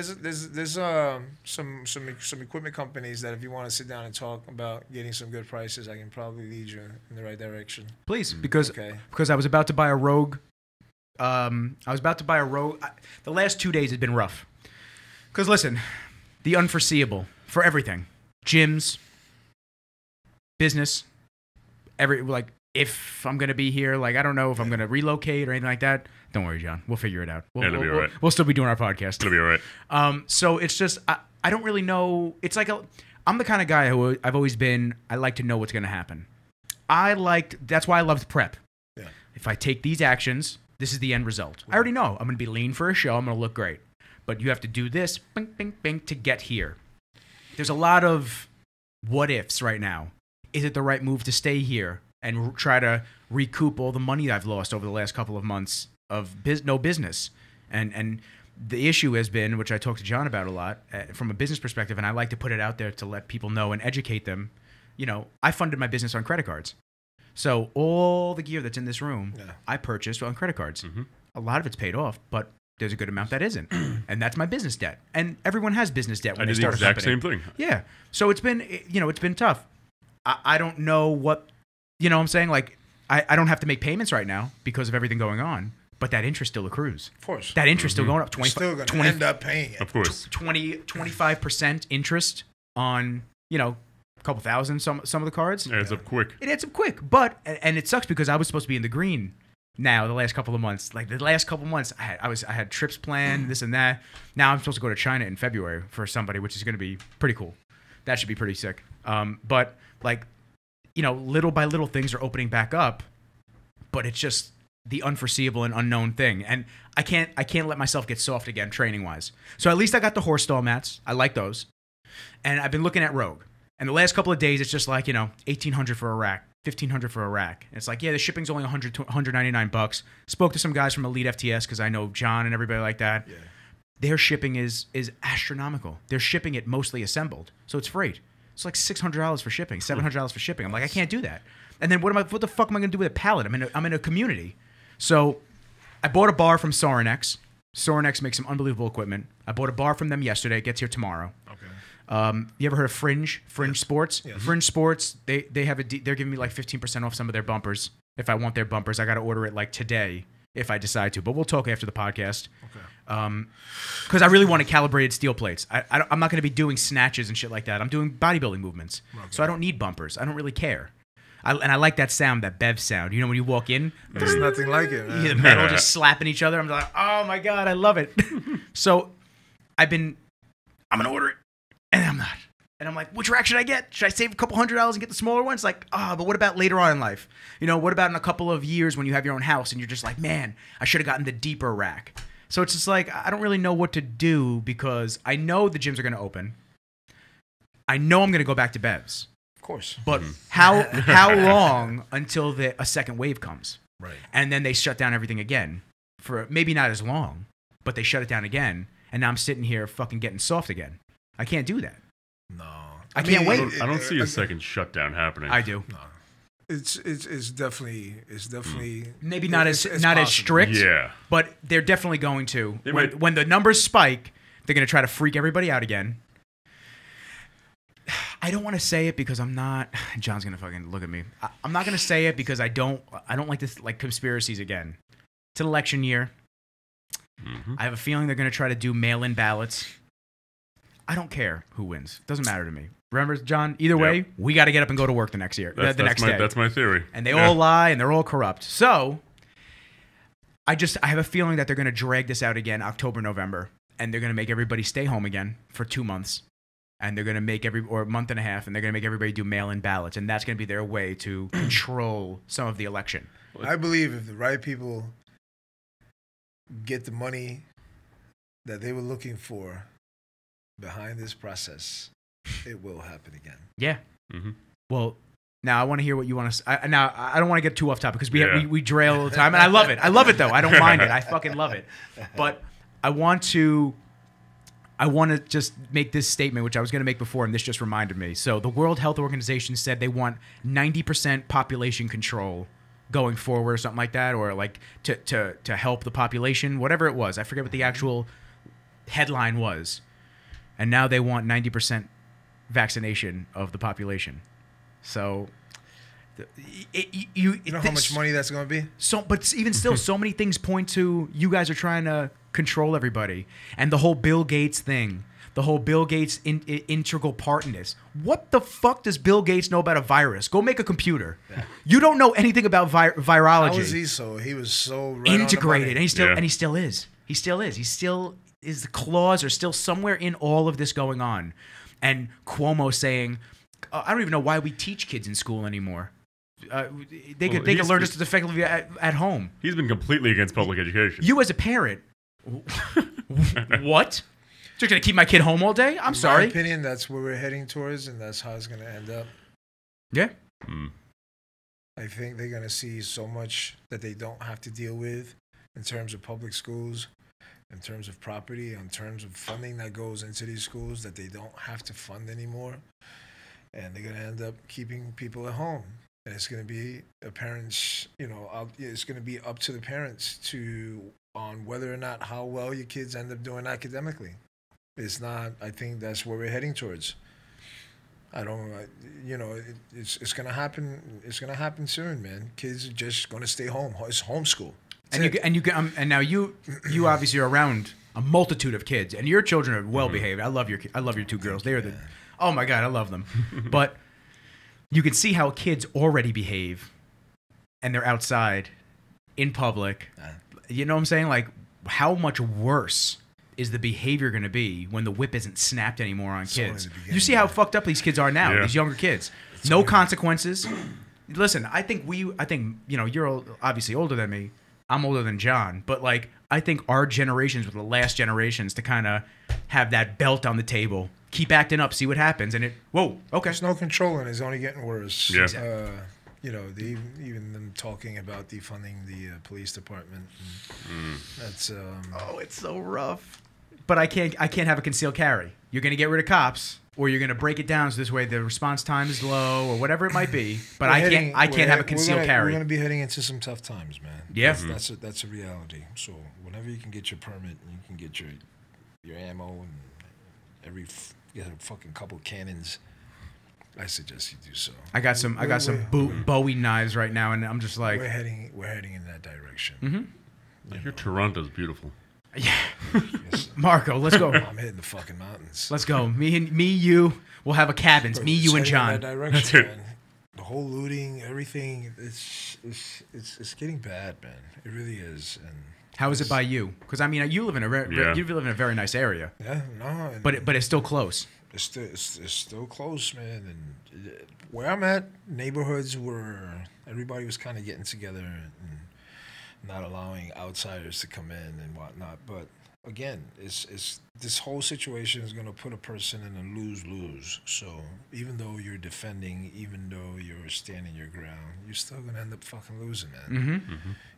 A: equipment companies that if you want to sit down and talk about getting some good prices, I can probably lead you in the right direction.
B: Please, because I was about to buy a Rogue. The last 2 days had been rough. Because listen, the unforeseeable for everything, gyms, business, if I'm gonna be here, like I don't know if I'm gonna relocate or anything like that. Don't worry, John. We'll figure it out.
C: It'll be all right.
B: We'll still be doing our podcast.
C: It'll be all right.
B: So it's just I don't really know. It's like I'm the kind of guy who I've always been. I like to know what's gonna happen. That's why I loved prep.
A: Yeah.
B: If I take these actions, this is the end result. I already know I'm gonna be lean for a show. I'm gonna look great. But you have to do this, bing, bing, bing, to get here. There's a lot of what ifs right now. Is it the right move to stay here and try to recoup all the money I've lost over the last couple of months of no business? And the issue has been, which I talked to John about a lot, from a business perspective, and I like to put it out there to let people know and educate them. You know, I funded my business on credit cards. So all the gear that's in this room, I purchased on credit cards. Mm-hmm. A lot of it's paid off, but there's a good amount that isn't. And that's my business debt. And everyone has business debt when they start a company.
C: I did the exact same thing.
B: Yeah. So it's been tough. I don't know what, what I'm saying? Like, I don't have to make payments right now because of everything going on, but that interest still accrues.
A: Of course.
B: That interest still going up.
A: You're still going to end up paying it.
C: Of course.
B: 25% interest on, a couple thousand, some of the cards.
C: It adds up quick.
B: It adds up quick. But, and it sucks because I was supposed to be in the green now the last couple of months. Like the last couple of months, I had trips planned, this and that. Now I'm supposed to go to China in February for somebody, which is going to be pretty cool. That should be pretty sick. But like, little by little things are opening back up, but it's just the unforeseeable and unknown thing. And I can't let myself get soft again training wise. So at least I got the horse stall mats. I like those. And I've been looking at Rogue. And the last couple of days, it's just like, $1,800 for a rack, $1,500 for a rack. And it's like, yeah, the shipping's only $199. Spoke to some guys from Elite FTS because I know John and everybody like that. Yeah. Their shipping is astronomical. They're shipping it mostly assembled, so it's freight. It's like $600 for shipping, $700 for shipping. I'm like, I can't do that. And then what the fuck am I gonna do with a pallet? I'm in a community. So I bought a bar from Sorinex. Sorinex makes some unbelievable equipment. I bought a bar from them yesterday. It gets here tomorrow. Okay. You ever heard of Fringe Sports? Yes. Fringe Sports. They're giving me like 15% off some of their bumpers. If I want their bumpers, I got to order it like today if I decide to. But we'll talk after the podcast. Okay. Because I really want calibrated steel plates. I'm not going to be doing snatches and shit like that. I'm doing bodybuilding movements. Okay. So I don't need bumpers. I don't really care. And I like that sound, that Bev sound. When you walk in,
A: there's nothing like it.
B: The metal just slapping each other. I'm like, oh my God, I love it. So I'm going to order it. And I'm not. And I'm like, which rack should I get? Should I save a couple $100 and get the smaller ones? Like, but what about later on in life? What about in a couple of years when you have your own house and you're just like, man, I should have gotten the deeper rack. So it's just like, I don't really know what to do because I know the gyms are going to open. I know I'm going to go back to Bev's.
A: Of course.
B: But how long until a second wave comes?
A: Right.
B: And then they shut down everything again for maybe not as long, but they shut it down again. And now I'm sitting here fucking getting soft again. I can't do that.
A: No.
B: I can't wait.
C: I don't see a second shutdown happening.
B: I do.
A: No. It's definitely
B: maybe not as strict.
C: Yeah.
B: But they're definitely going to. When the numbers spike, they're going to try to freak everybody out again. I don't want to say it because I'm not. John's going to fucking look at me. I'm not going to say it because I don't like this, like conspiracies again. It's an election year. Mm-hmm. I have a feeling they're going to try to do mail-in ballots. I don't care who wins. It doesn't matter to me. Remember, John? Either way, we got to get up and go to work the next year. The next day.
C: That's my theory.
B: And they all lie and they're all corrupt. So I have a feeling that they're going to drag this out again October, November, and they're going to make everybody stay home again for 2 months, and they're going to make or a month and a half, and they're going to make everybody do mail-in ballots, and that's going to be their way to control some of the election.
A: I believe if the right people get the money that they were looking for behind this process, it will happen again.
B: Yeah.
C: Mm-hmm.
B: Well, now I want to hear what you want to. Now I don't want to get too off topic because we drill all the time, and I love it. I love it though. I don't mind it. I fucking love it. But I want to just make this statement, which I was going to make before, and this just reminded me. So the World Health Organization said they want 90% population control going forward, or something like that, or like to help the population, whatever it was. I forget what the actual headline was, and now they want 90% vaccination of the population. So,
A: you know how much money that's going to be?
B: So, but even still, so many things point to you guys are trying to control everybody, and the whole Bill Gates thing, the whole Bill Gates integral part in this. What the fuck does Bill Gates know about a virus? Go make a computer. Yeah. You don't know anything about virology.
A: How was he so? He was so right
B: integrated, and he still is. He still is. The claws are still somewhere in all of this going on, and Cuomo saying, I don't even know why we teach kids in school anymor. They could learn just as effectively at home.
C: He's been completely against public education.
B: You as a parent, what? Just gonna keep my kid home all day? I'm sorry.
A: In my opinion, that's where we're heading towards, and that's how it's gonna end up.
B: Yeah.
A: I think they're gonna see so much that they don't have to deal with in terms of public schools, in terms of property, in terms of funding that goes into these schools that they don't have to fund anymore. And they're going to end up keeping people at home. And it's going to be parents, it's going to be up to the parents on whether or not how well your kids end up doing academically. It's not, I think that's where we're heading towards. It's going to happen. It's going to happen soon, man. Kids are just going to stay home. It's homeschool.
B: And now you obviously are around a multitude of kids, and your children are well behaved. I love your 2 girls. They are oh my God, I love them. But you can see how kids already behave, and they're outside, in public. You know what I'm saying? Like, how much worse is the behavior going to be when the whip isn't snapped anymore on kids? You see how fucked up these kids are now, these younger kids. No consequences. Listen, I think you're obviously older than me. I'm older than John, but like I think our generations were the last generations to kind of have that belt on the table. Keep acting up, see what happens, and okay.
A: There's no controlling. It's only getting worse.
C: Yeah.
A: Even them talking about defunding the police department. That's
B: it's so rough. But I can't have a concealed carry. You're gonna get rid of cops, or you're gonna break it down so this way the response time is low, or whatever it might be. But I can't have a concealed carry.
A: We're gonna be heading into some tough times, man.
B: Yeah,
A: that's a reality. So whenever you can get your permit, and you can get your ammo and get a fucking couple cannons, I suggest you do so.
B: I got some Bowie knives right now, and I'm just like
A: we're heading in that direction.
C: I hear Toronto's beautiful.
B: Yeah,
A: yes,
B: Marco, let's go.
A: I'm hitting the fucking mountains.
B: Let's go. You. We'll have a cabins.
A: But
B: me, you, and John.
A: In that direction, man. The whole looting, everything. It's getting bad, man. It really is. And
B: how is it by you? Because I mean, you live in a very nice area.
A: Yeah, no.
B: But it's still close.
A: It's still close, man. And where I'm at, neighborhoods where everybody was kind of getting together and not allowing outsiders to come in and whatnot. But again, it's this whole situation is going to put a person in a lose-lose. So even though you're defending, even though you're standing your ground, you're still going to end up fucking losing, man.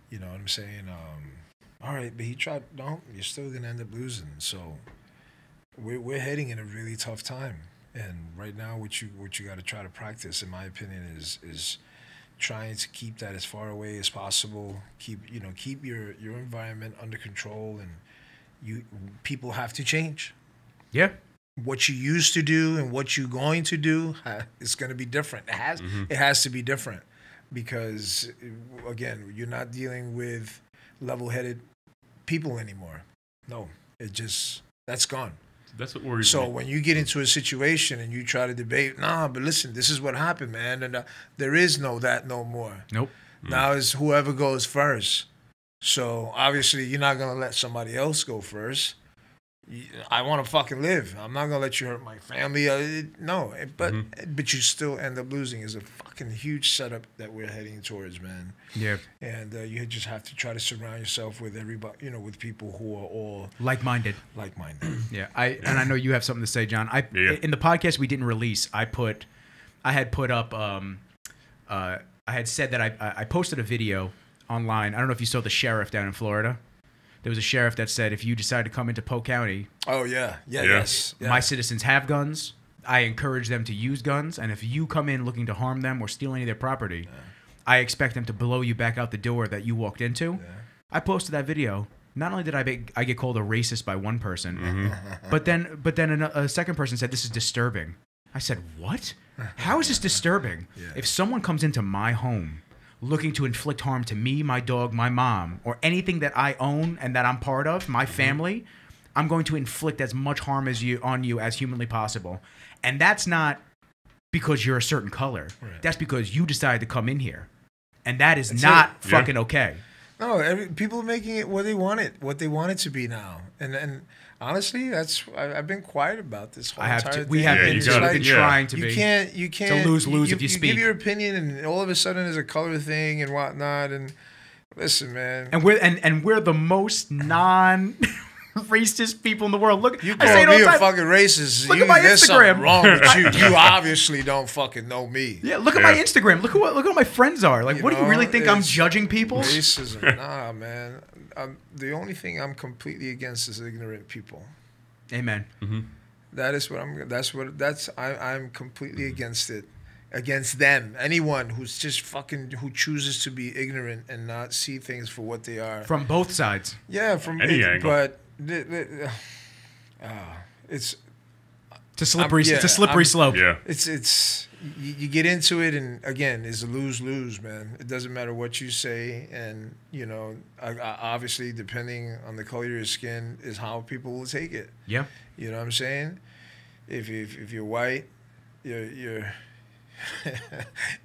A: You know what I'm saying? All right, but he tried. No, you're still going to end up losing. So we're heading in a really tough time. And right now, what you got to try to practice, in my opinion, is trying to keep that as far away as possible. Keep your environment under control, and people have to change.
B: Yeah.
A: What you used to do and what you're going to do is going to be different. It has to be different because, again, you're not dealing with level-headed people anymore. No, that's gone.
C: That's what worries me.
A: So when you get into a situation and you try to debate, but listen, this is what happened, man, and there is no more.
B: Nope.
A: Now it's whoever goes first. So obviously you're not gonna let somebody else go first. I want to fucking live. I'm not gonna let you hurt my family. No, but you still end up losing. Is a fucking huge setup that we're heading towards, man.
B: Yeah.
A: And you just have to try to surround yourself with everybody, with people who are all
B: like-minded. Yeah. And I know you have something to say, John. In the podcast we didn't release, I had said that I posted a video online. I don't know if you saw the sheriff down in Florida. There was a sheriff that said, if you decide to come into Polk County,
A: yes,
B: my citizens have guns. I encourage them to use guns, and if you come in looking to harm them or steal any of their property, I expect them to blow you back out the door that you walked into. Yeah. I posted that video. Not only did I get called a racist by one person, but then a second person said, this is disturbing. I said, what? How is this disturbing? Yeah. If someone comes into my home looking to inflict harm to me, my dog, my mom, or anything that I own and that I'm part of, my family, I'm going to inflict as much harm on you as humanly possible. And that's not because you're a certain color. Right. That's because you decided to come in here. And that's not fucking okay.
A: No, people are making it what they want it to be now. And honestly, I've been quiet about this whole entire thing.
B: We have been trying to be.
A: You can't.
B: It's a lose-lose if you speak.
A: You give your opinion, and all of a sudden there's a color thing and whatnot. And listen, man.
B: And we're the most racist people in the world. Look,
A: you call me a fucking racist.
B: Look at my
A: there's
B: Instagram.
A: Something wrong with you. You obviously don't fucking know me.
B: Yeah, look at my Instagram. Look at my friends are. Like, what do you really think I'm judging people?
A: Racism. Nah, man. The only thing I'm completely against is ignorant people.
B: Amen. Mm-hmm.
A: I'm completely against it. Against them. Anyone who chooses to be ignorant and not see things for what they are.
B: From both sides.
A: Yeah, from
C: any angle.
A: But it's
B: a slippery slope.
C: Yeah.
A: It's you get into it, and again, it's a lose-lose, man. It doesn't matter what you say, and obviously, depending on the color of your skin, is how people will take it.
B: Yeah.
A: You know what I'm saying? If you're white, you're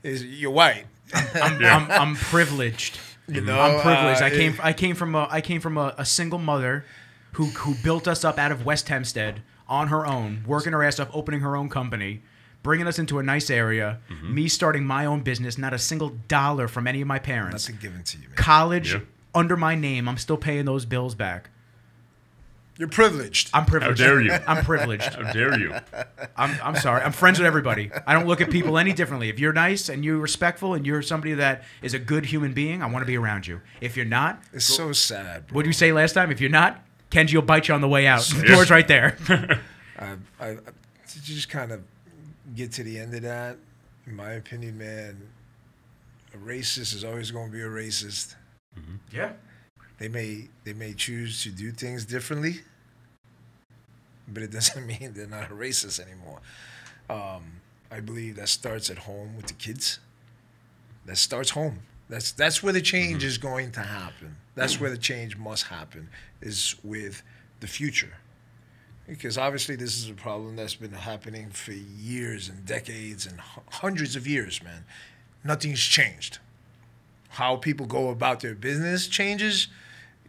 A: you're white.
B: I'm privileged. I'm privileged. I came from a single mother who built us up out of West Hempstead on her own, working her ass off, opening her own company, bringing us into a nice area. Me starting my own business, not a single dollar from any of my parents.
A: Nothing given to you, man.
B: College under my name. I'm still paying those bills back.
A: You're privileged.
B: I'm privileged.
C: How dare you?
B: I'm privileged.
C: How dare you?
B: I'm sorry. I'm friends with everybody. I don't look at people any differently. If you're nice and you're respectful and you're somebody that is a good human being, I want to be around you. If you're not,
A: it's so sad. Bro.
B: What did you say last time? If you're not, Kenji will bite you on the way out. The door's right there.
A: I just kind of get to the end of that. In my opinion, man, a racist is always going to be a racist.
B: Mm-hmm. Yeah.
A: They may choose to do things differently, but it doesn't mean they're not a racist anymore. I believe that starts at home with the kids. That starts home. That's where the change is going to happen. That's where the change must happen, is with the future. Because obviously this is a problem that's been happening for years and decades and hundreds of years, man. Nothing's changed. How people go about their business changes.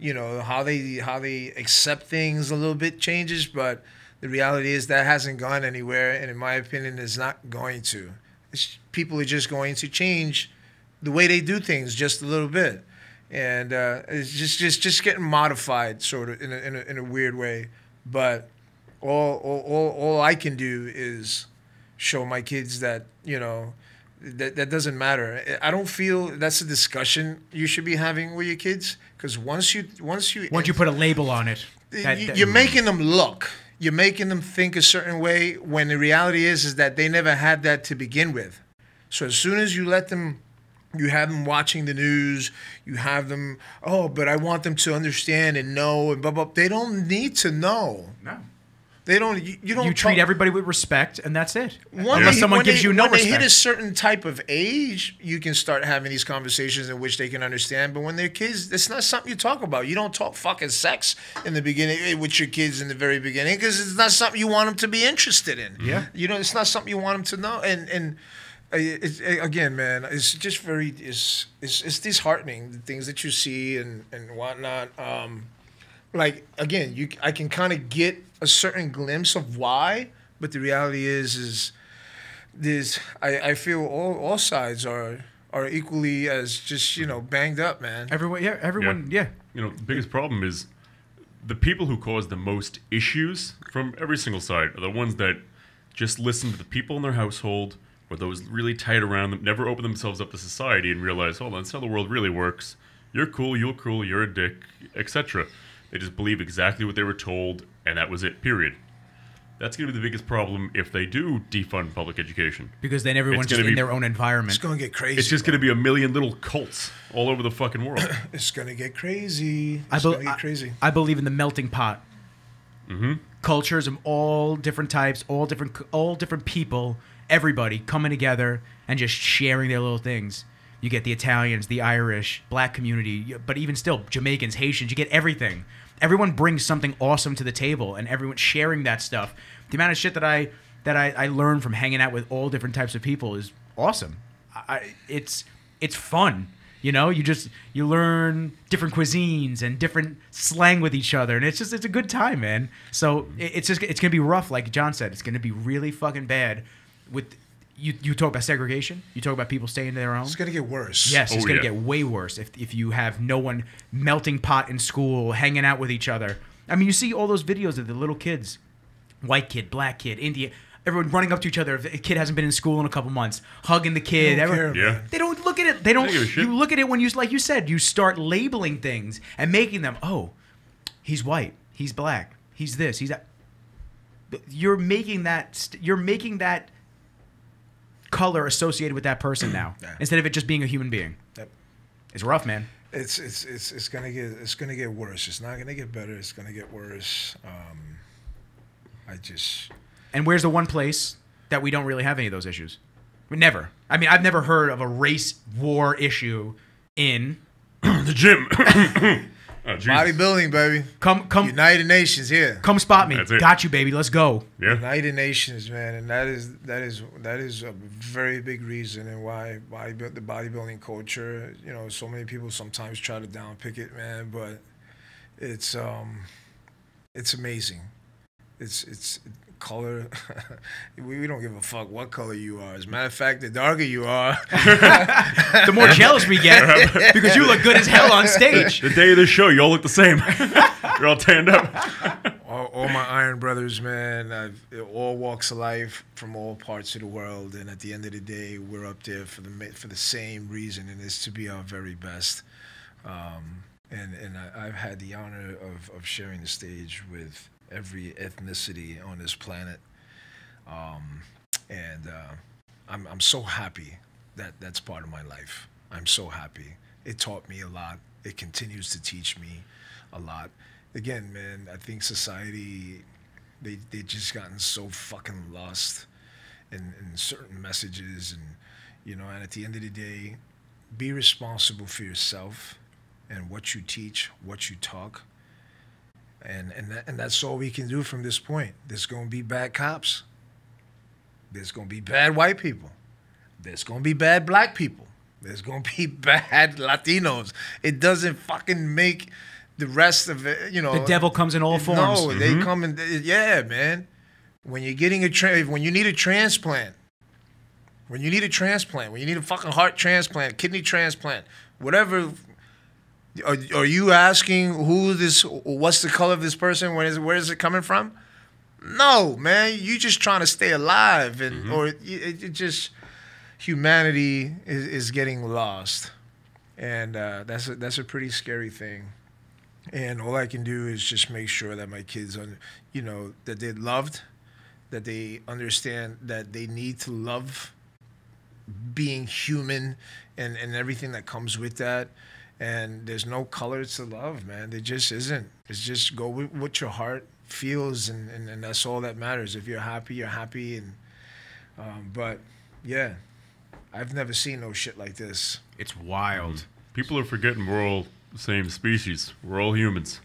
A: How they accept things a little bit changes, but the reality is that hasn't gone anywhere, and in my opinion, is not going to. People are just going to change the way they do things just a little bit, and it's just getting modified, sort of in a weird way. But all I can do is show my kids that that doesn't matter. I don't feel that's a discussion you should be having with your kids, because once you
B: put a label on it,
A: you're making them look. You're making them think a certain way, when the reality is that they never had that to begin with. So as soon as you let them, you have them watching the news, you have them, but I want them to understand and know, and blah, blah. They don't need to know.
B: No.
A: They don't. You don't.
B: You treat everybody with respect, and that's it.
A: Unless
B: someone gives you no respect.
A: When they hit a certain type of age, you can start having these conversations in which they can understand. But when they're kids, it's not something you talk about. You don't talk fucking sex in the beginning with your kids in the very beginning, because it's not something you want them to be interested in.
B: Yeah.
A: It's not something you want them to know. And Again, man, it's just very it's disheartening, the things that you see and whatnot. Like again, I can kind of get a certain glimpse of why, but the reality is I feel all sides are equally as just banged up, man.
B: Everyone, yeah.
C: You know, the biggest problem is the people who cause the most issues from every single side are the ones that just listen to the people in their household or those really tight around them, never open themselves up to society and realize, hold on, that's how the world really works. You're cool, you're a dick, etc. They just believe exactly what they were told, and that was it, period. That's going to be the biggest problem if they do defund public education.
B: Because then everyone's just in their own environment.
A: It's going to get crazy.
C: It's just going to be a million little cults all over the fucking world.
A: It's going to get crazy. It's going to get crazy.
B: I believe in the melting pot.
C: Mm-hmm.
B: Cultures of all different types, all different people, everybody coming together and just sharing their little things. You get the Italians, the Irish, black community, but even still, Jamaicans, Haitians, you get everything. Everyone brings something awesome to the table, and everyone's sharing that stuff. The amount of shit that I learned from hanging out with all different types of people is awesome. It's fun, you learn different cuisines and different slang with each other, and it's a good time, man. So it's gonna be rough, like John said. It's gonna be really fucking bad. With you talk about segregation. You talk about people staying in their own.
A: It's gonna get worse.
B: Yes, it's gonna get way worse if you have no one melting pot in school, hanging out with each other. I mean, you see all those videos of the little kids, white kid, black kid, Indian, everyone running up to each other. If a kid hasn't been in school in a couple months, hugging the kid. They don't look at it. They don't. You look at it when like you said, you start labeling things and making them. Oh, he's white. He's black. He's this. He's that. You're making that color associated with that person now, instead of it just being a human being.
A: Yep.
B: It's rough, man.
A: It's gonna get worse. It's not gonna get better. It's gonna get worse.
B: And where's the one place that we don't really have any of those issues? Never. I mean, I've never heard of a race war issue in
C: the gym.
A: Bodybuilding, baby.
B: Come.
A: United Nations here.
B: Come spot me. Got you, baby. Let's go.
C: Yeah.
A: United Nations, man, and that is a very big reason and why the bodybuilding culture. So many people sometimes try to downpick it, man, but it's amazing. It's color. We don't give a fuck what color you are. As a matter of fact, the darker you are,
B: the more jealous we get because you look good as hell on stage.
C: The day of the show, you all look the same. You're all tanned up.
A: all my Iron brothers, man. All walks of life from all parts of the world, and at the end of the day, we're up there for the same reason, and it's to be our very best. And I've had the honor of sharing the stage with every ethnicity on this planet, and I'm so happy that that's part of my life. I'm so happy. It taught me a lot. It continues to teach me a lot. Again, man, I think society, they just gotten so fucking lost in certain messages, and and at the end of the day, be responsible for yourself and what you teach, what you talk. And that's all we can do from this point. There's going to be bad cops. There's going to be bad white people. There's going to be bad black people. There's going to be bad Latinos. It doesn't fucking make the rest of it,
B: The devil comes in all forms.
A: No, they come in, yeah, man. When you're getting when you need a transplant, when you need a fucking heart transplant, kidney transplant, whatever. Are you asking what's the color of this person? Where is it coming from? No, man. You just trying to stay alive, or it just humanity is getting lost, and that's a pretty scary thing. And all I can do is just make sure that my kids, that they're loved, that they understand that they need to love being human and everything that comes with that. And there's no color to love, man. There just isn't. It's just go with what your heart feels, and that's all that matters. If you're happy, you're happy. And but yeah, I've never seen no shit like this.
B: It's wild.
C: People are forgetting we're all the same species. We're all humans.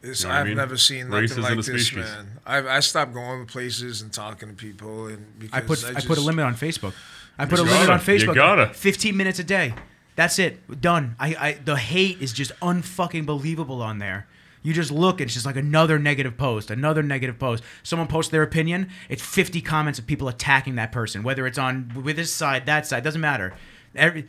C: You know what I
A: I've
C: mean?
A: never seen
C: Race
A: nothing
C: isn't
A: like
C: a
A: this,
C: species.
A: man. I stopped going to places and talking to people, and
B: I
A: because
B: put a limit on Facebook. I put a
C: You
B: limit on
C: gotta. You
B: Facebook.
C: gotta.
B: 15 minutes a day. That's it. Done. The hate is just unfucking believable on there. You just look, it's just like another negative post, another negative post. Someone posts their opinion, it's 50 comments of people attacking that person, whether it's on with this side, that side, doesn't matter. We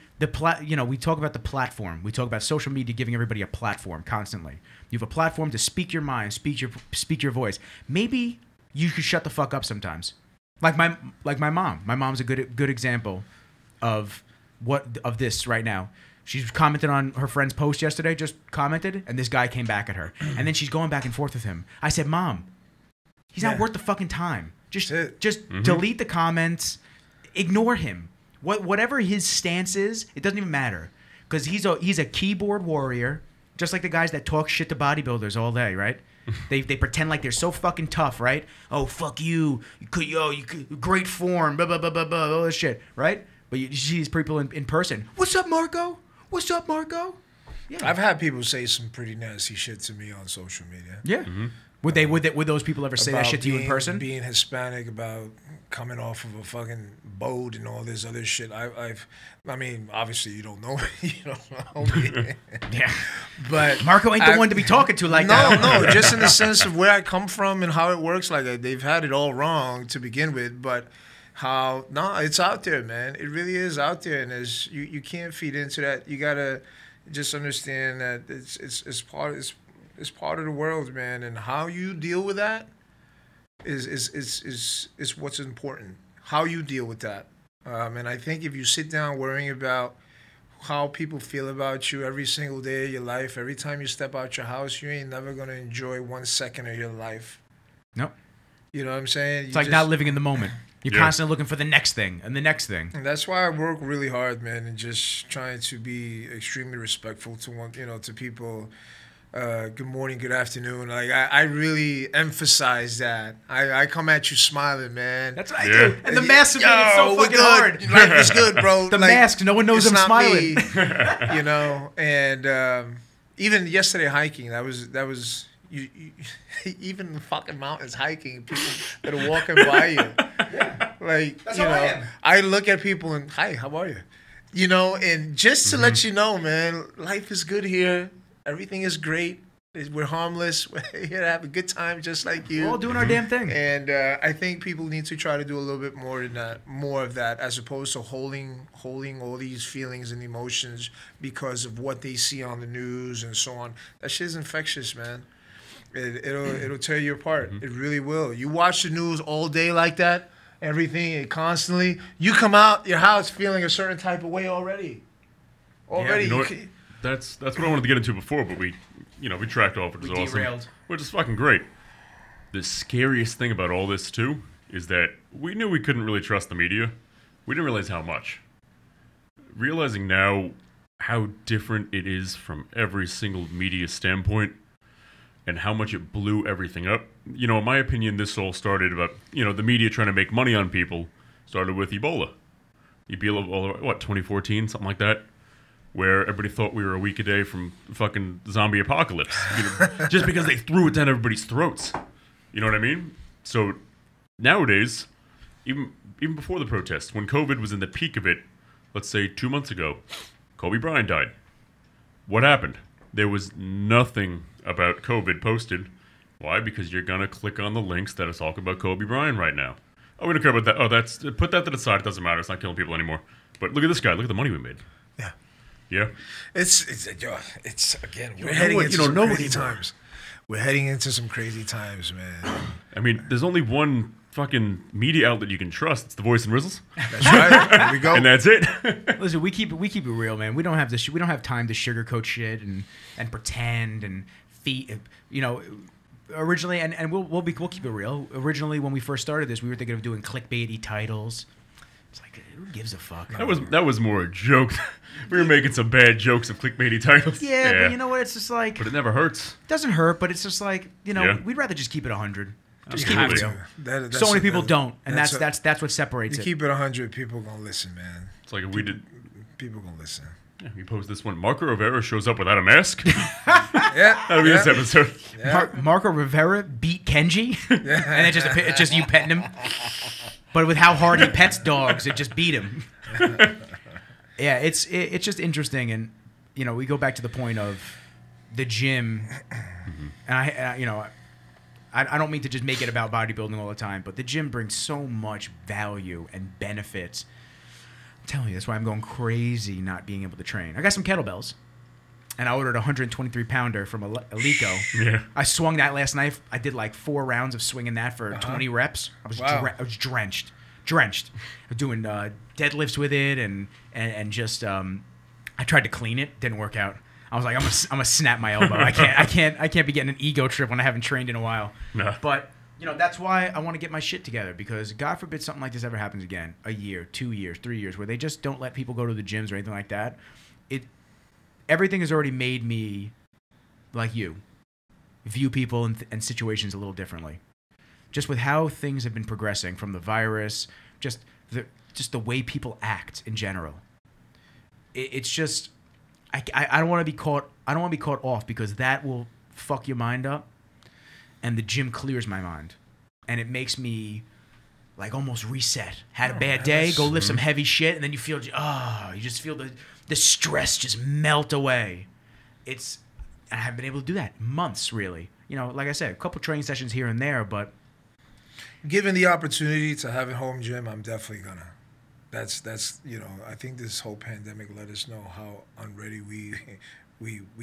B: talk about the platform. We talk about social media giving everybody a platform constantly. You have a platform to speak your mind, speak your voice. Maybe you should shut the fuck up sometimes. Like my mom. My mom's a good example of this right now. She's commented on her friend's post yesterday, just commented, and this guy came back at her. And then she's going back and forth with him. I said, Mom, he's not worth the fucking time. Just delete the comments, ignore him. Whatever his stance is, it doesn't even matter. Because he's a keyboard warrior, just like the guys that talk shit to bodybuilders all day, right? They pretend like they're so fucking tough, right? Oh, fuck you. You could great form, blah, blah, blah, blah, blah, all this shit, right? But you see these people in person. What's up, Marco? What's up, Marco? Yeah.
A: I've had people say some pretty nasty shit to me on social media.
B: Yeah. Mm-hmm. Would those people ever say that shit to you in person?
A: Being Hispanic, about coming off of a fucking boat and all this other shit. I mean, obviously you don't know me. You don't know me.
B: Yeah.
A: But
B: Marco ain't the one to be talking to like that.
A: No, just in the sense of where I come from and how it works. Like they've had it all wrong to begin with, but it's out there, man. It really is out there, and you can't feed into that. You gotta just understand that it's part of the world, man, and how you deal with that is what's important. How you deal with that, and I think if you sit down worrying about how people feel about you every single day of your life, every time you step out your house, you ain't never gonna enjoy 1 second of your life.
B: Nope.
A: You know what I'm saying?
B: It's like not living in the moment. You're constantly looking for the next thing and the next thing.
A: And that's why I work really hard, man, and just trying to be extremely respectful to people. Good morning, good afternoon. Like I really emphasize that. I come at you smiling, man.
B: That's what I do. And the masks are making it so fucking hard.
A: Life is good, bro.
B: The masks, no one knows I'm smiling.
A: Me, and even yesterday hiking, that was you even the fucking mountains hiking, people that are walking by you.
B: Yeah.
A: Like,
B: that's how I am.
A: I look at people and, hi, how are you? And just to let you know, man, life is good here. Everything is great. We're harmless. We're here to have a good time, just like you.
B: We're all doing our damn thing.
A: And I think people need to try to do a little bit more of that, as opposed to holding all these feelings and emotions because of what they see on the news and so on. That shit's infectious, man. It'll tear you apart. It really will. You watch the news all day like that, everything constantly. You come out your house feeling a certain type of way already.
C: That's what I wanted to get into before, but we tracked off, which is awesome.
B: Derailed.
C: Which is fucking great. The scariest thing about all this too is that we knew we couldn't really trust the media. We didn't realize how much. Realizing now how different it is from every single media standpoint and how much it blew everything up. In my opinion, this all started about, the media trying to make money on people. Started with Ebola. Ebola, 2014, something like that, where everybody thought we were a week a day from fucking zombie apocalypse. Just because they threw it down everybody's throats. You know what I mean? So nowadays, even before the protests, when COVID was in the peak of it, let's say 2 months ago, Kobe Bryant died. What happened? There was nothing about COVID posted. Why? Because you're going to click on the links that are talking about Kobe Bryant right now. Oh, we don't care about that. Oh, put that to the side. It doesn't matter. It's not killing people anymore. But look at this guy. Look at the money we made.
A: Yeah.
C: Yeah.
A: It's again, we're heading into some crazy times. We're heading into some crazy times, man.
C: I mean, there's only one fucking media outlet you can trust. It's The Voice and Rizzles.
A: That's right. There we go.
C: And that's it.
B: Listen, we keep it real, man. We don't have this. We don't have time to sugarcoat shit and pretend and originally, and we'll keep it real. Originally, when we first started this, we were thinking of doing clickbaity titles. It's like, who gives a fuck?
C: That was more a joke. We were making some bad jokes of clickbaity titles.
B: Yeah, but you know what? It's just like...
C: But it never hurts.
B: It doesn't hurt, but it's just like, we'd rather just keep it 100. Just keep it real.
A: So
B: many people don't, and that's what separates it.
A: You keep it 100, people gonna listen, man.
C: It's like if we did...
A: People gonna listen.
C: Yeah, we post this one. Marco Rivera shows up without a mask.
A: Yeah.
C: That'll be this episode.
A: Yeah.
B: Marco Rivera beat Kenji, and it's just you petting him. But with how hard he pets dogs, it just beat him. Yeah, it's just interesting, and we go back to the point of the gym, and I don't mean to just make it about bodybuilding all the time, but the gym brings so much value and benefits. I'm telling you, that's why I'm going crazy not being able to train. I got some kettlebells, and I ordered a 123-pounder from Alico.
C: Yeah.
B: I swung that last night. I did like 4 rounds of swinging that for 20 reps. I was drenched. I was doing deadlifts with it, and just I tried to clean it. Didn't work out. I was like, I'm gonna snap my elbow. I can't be getting an ego trip when I haven't trained in a while.
C: No.
B: But that's why I want to get my shit together, because God forbid something like this ever happens again. A year, 2 years, 3 years, where they just don't let people go to the gyms or anything like that. Everything has already made me, like you, view people and situations a little differently. Just with how things have been progressing from the virus, just the way people act in general. It's just. I don't want to be caught. I don't want to be caught off, because that will fuck your mind up, and the gym clears my mind, and it makes me like almost reset. Had a bad day, go lift some heavy shit, and then you just feel the stress just melt away. I haven't been able to do that in months, really. Like I said, a couple training sessions here and there, but
A: given the opportunity to have a home gym, I'm definitely gonna. That's I think this whole pandemic let us know how unready we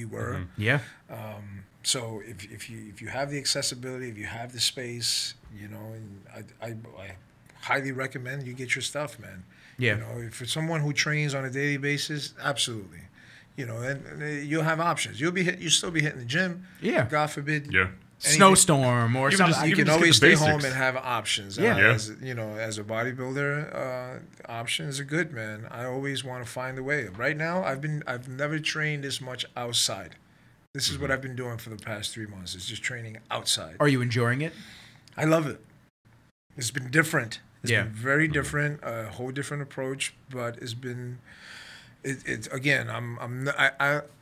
A: were.
B: Mm-hmm. Yeah.
A: So if you have the accessibility, if you have the space, and I highly recommend you get your stuff, man.
B: Yeah.
A: For someone who trains on a daily basis, absolutely. And you'll have options. You'll still be hitting the gym.
B: Yeah.
A: God forbid.
C: Yeah.
B: Snowstorm or something.
A: You can always stay home and have options.
B: Yeah.
A: As a bodybuilder, options are good, man. I always want to find a way. Right now, I've never trained this much outside. This is what I've been doing for the past 3 months. It's just training outside.
B: Are you enjoying it?
A: I love it. It's been different. It's
B: Yeah.
A: been very different, a whole different approach. But it's been, again.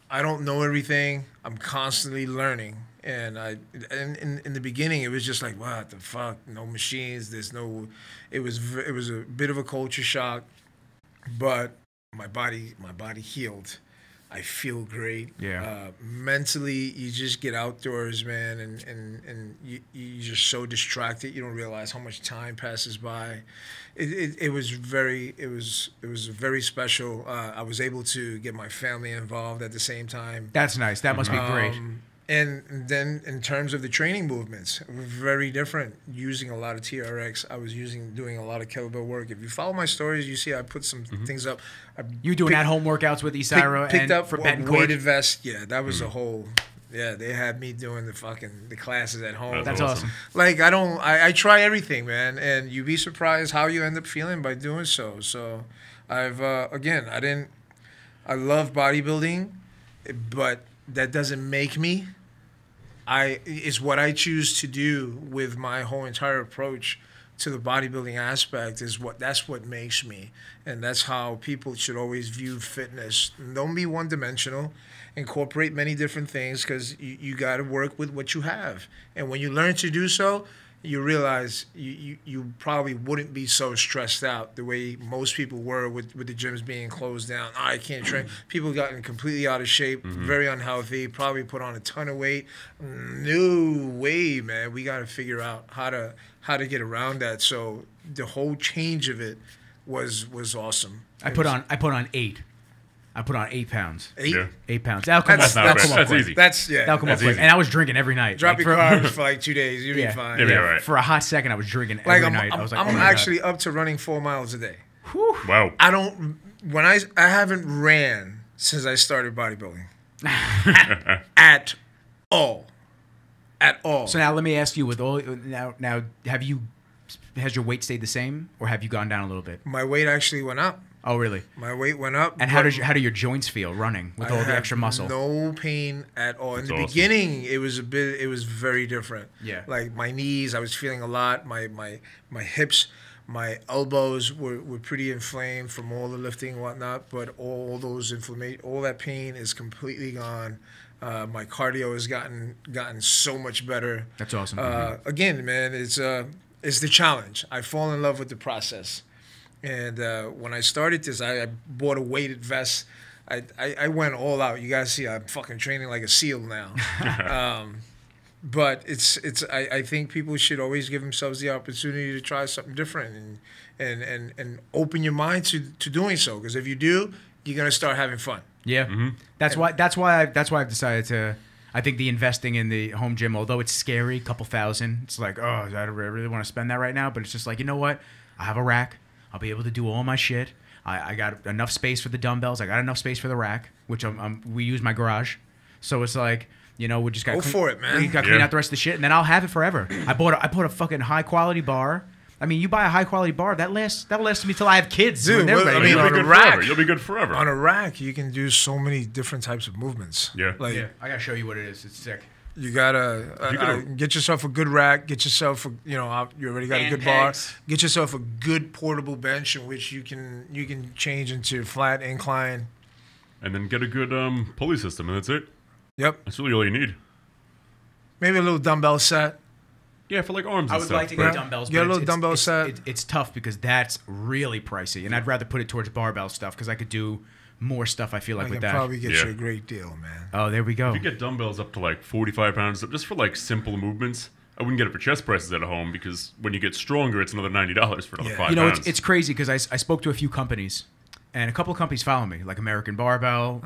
A: I don't know everything. I'm constantly learning. And in the beginning, it was just like, what the fuck? No machines. There's no. It was a bit of a culture shock, but my body healed. I feel great.
B: Yeah.
A: Mentally, you just get outdoors, man, and you're just so distracted. You don't realize how much time passes by. It was very special. I was able to get my family involved at the same time.
B: That's nice. That must be great.
A: And then in terms of the training movements, very different. Using a lot of TRX, I was doing a lot of kettlebell work. If you follow my stories, you see I put some things up.
B: You doing at-home workouts with Isaro
A: picked
B: and
A: up
B: for
A: a
B: Betancourt?
A: weighted vest. Yeah, that was a whole. Yeah, they had me doing the classes at home.
B: That's awesome.
A: Like I try everything, man, and you'd be surprised how you end up feeling by doing so. So, I love bodybuilding, but that doesn't make me. It's what I choose to do with my whole entire approach to the bodybuilding aspect. That's what makes me, and that's how people should always view fitness. Don't be one-dimensional. Incorporate many different things, because you got to work with what you have, and when you learn to do so, you realize you probably wouldn't be so stressed out the way most people were with the gyms being closed down. I can't train. People gotten completely out of shape, very unhealthy, probably put on a ton of weight. No way, man. We got to figure out how to get around that. So the whole change of it was awesome.
B: I put on 8. I put on 8 pounds.
A: 8?
C: Yeah.
B: 8 pounds. That'll come up.
C: That's
B: quick.
C: easy.
B: That'll come up quick.
C: easy.
B: And I was drinking every night.
A: Drop your carbs for like 2 days. You'll be fine.
C: You'll be all right.
B: For a hot second, I was drinking every night. I was like,
A: I'm actually up to running 4 miles a day.
B: Whew.
C: Wow.
A: I haven't ran since I started bodybuilding. At all.
B: So now let me ask you, now has your weight stayed the same, or have you gone down a little bit?
A: My weight actually went up.
B: Oh, really?
A: My weight went up.
B: And how do your joints feel running with all the extra muscle?
A: No pain at all.
C: That's
A: In the beginning, it was very different.
B: Yeah.
A: Like my knees, I was feeling a lot. My hips My elbows were pretty inflamed from all the lifting and whatnot, but all that pain is completely gone. My cardio has gotten so much better.
B: That's awesome.
A: Again, man, it's the challenge. I fall in love with the process. And when I started this, I bought a weighted vest. I went all out. You guys see, I'm fucking training like a SEAL now. But I think people should always give themselves the opportunity to try something different and open your mind to doing so. Because if you do, you're gonna start having fun.
B: Yeah, that's why I've decided to. I think the investing in the home gym, although it's scary, couple thousand, it's like, oh, I really want to spend that right now. But it's just like, you know what? I have a rack. I'll be able to do all my shit. I got enough space for the dumbbells. I got enough space for the rack, which we use my garage. So it's like, you know, we just got
A: go for it, man.
B: We got to clean out the rest of the shit, and then I'll have it forever. I bought a fucking high quality bar. I mean, you buy a high quality bar, that'll last me till I have kids.
A: Dude,
C: you'll be good forever.
A: On a rack, you can do so many different types of movements.
C: Yeah.
B: I gotta show you what it is. It's sick.
A: You gotta get yourself a good rack. Get yourself you already got a good bar. Get yourself a good portable bench in which you can change into flat incline.
C: And then get a good pulley system, and that's it.
A: Yep.
C: That's really all you need.
A: Maybe a little dumbbell set.
C: Yeah, for like arms
B: I
C: and
B: would
C: stuff.
B: like to get dumbbells.
A: Get a
B: but
A: little dumbbell set.
B: It's tough because that's really pricey, and I'd rather put it towards barbell stuff because I could do more stuff. I feel like
A: I
B: with
A: can
B: that.
A: probably get you a great deal, man.
B: Oh, there we go.
C: If you get dumbbells up to like 45 pounds, just for like simple movements, I wouldn't get it for chest presses at home because when you get stronger, it's another $90 for another 5
B: You know,
C: pounds.
B: it's crazy because I spoke to a few companies, and a couple of companies follow me, like American Barbell,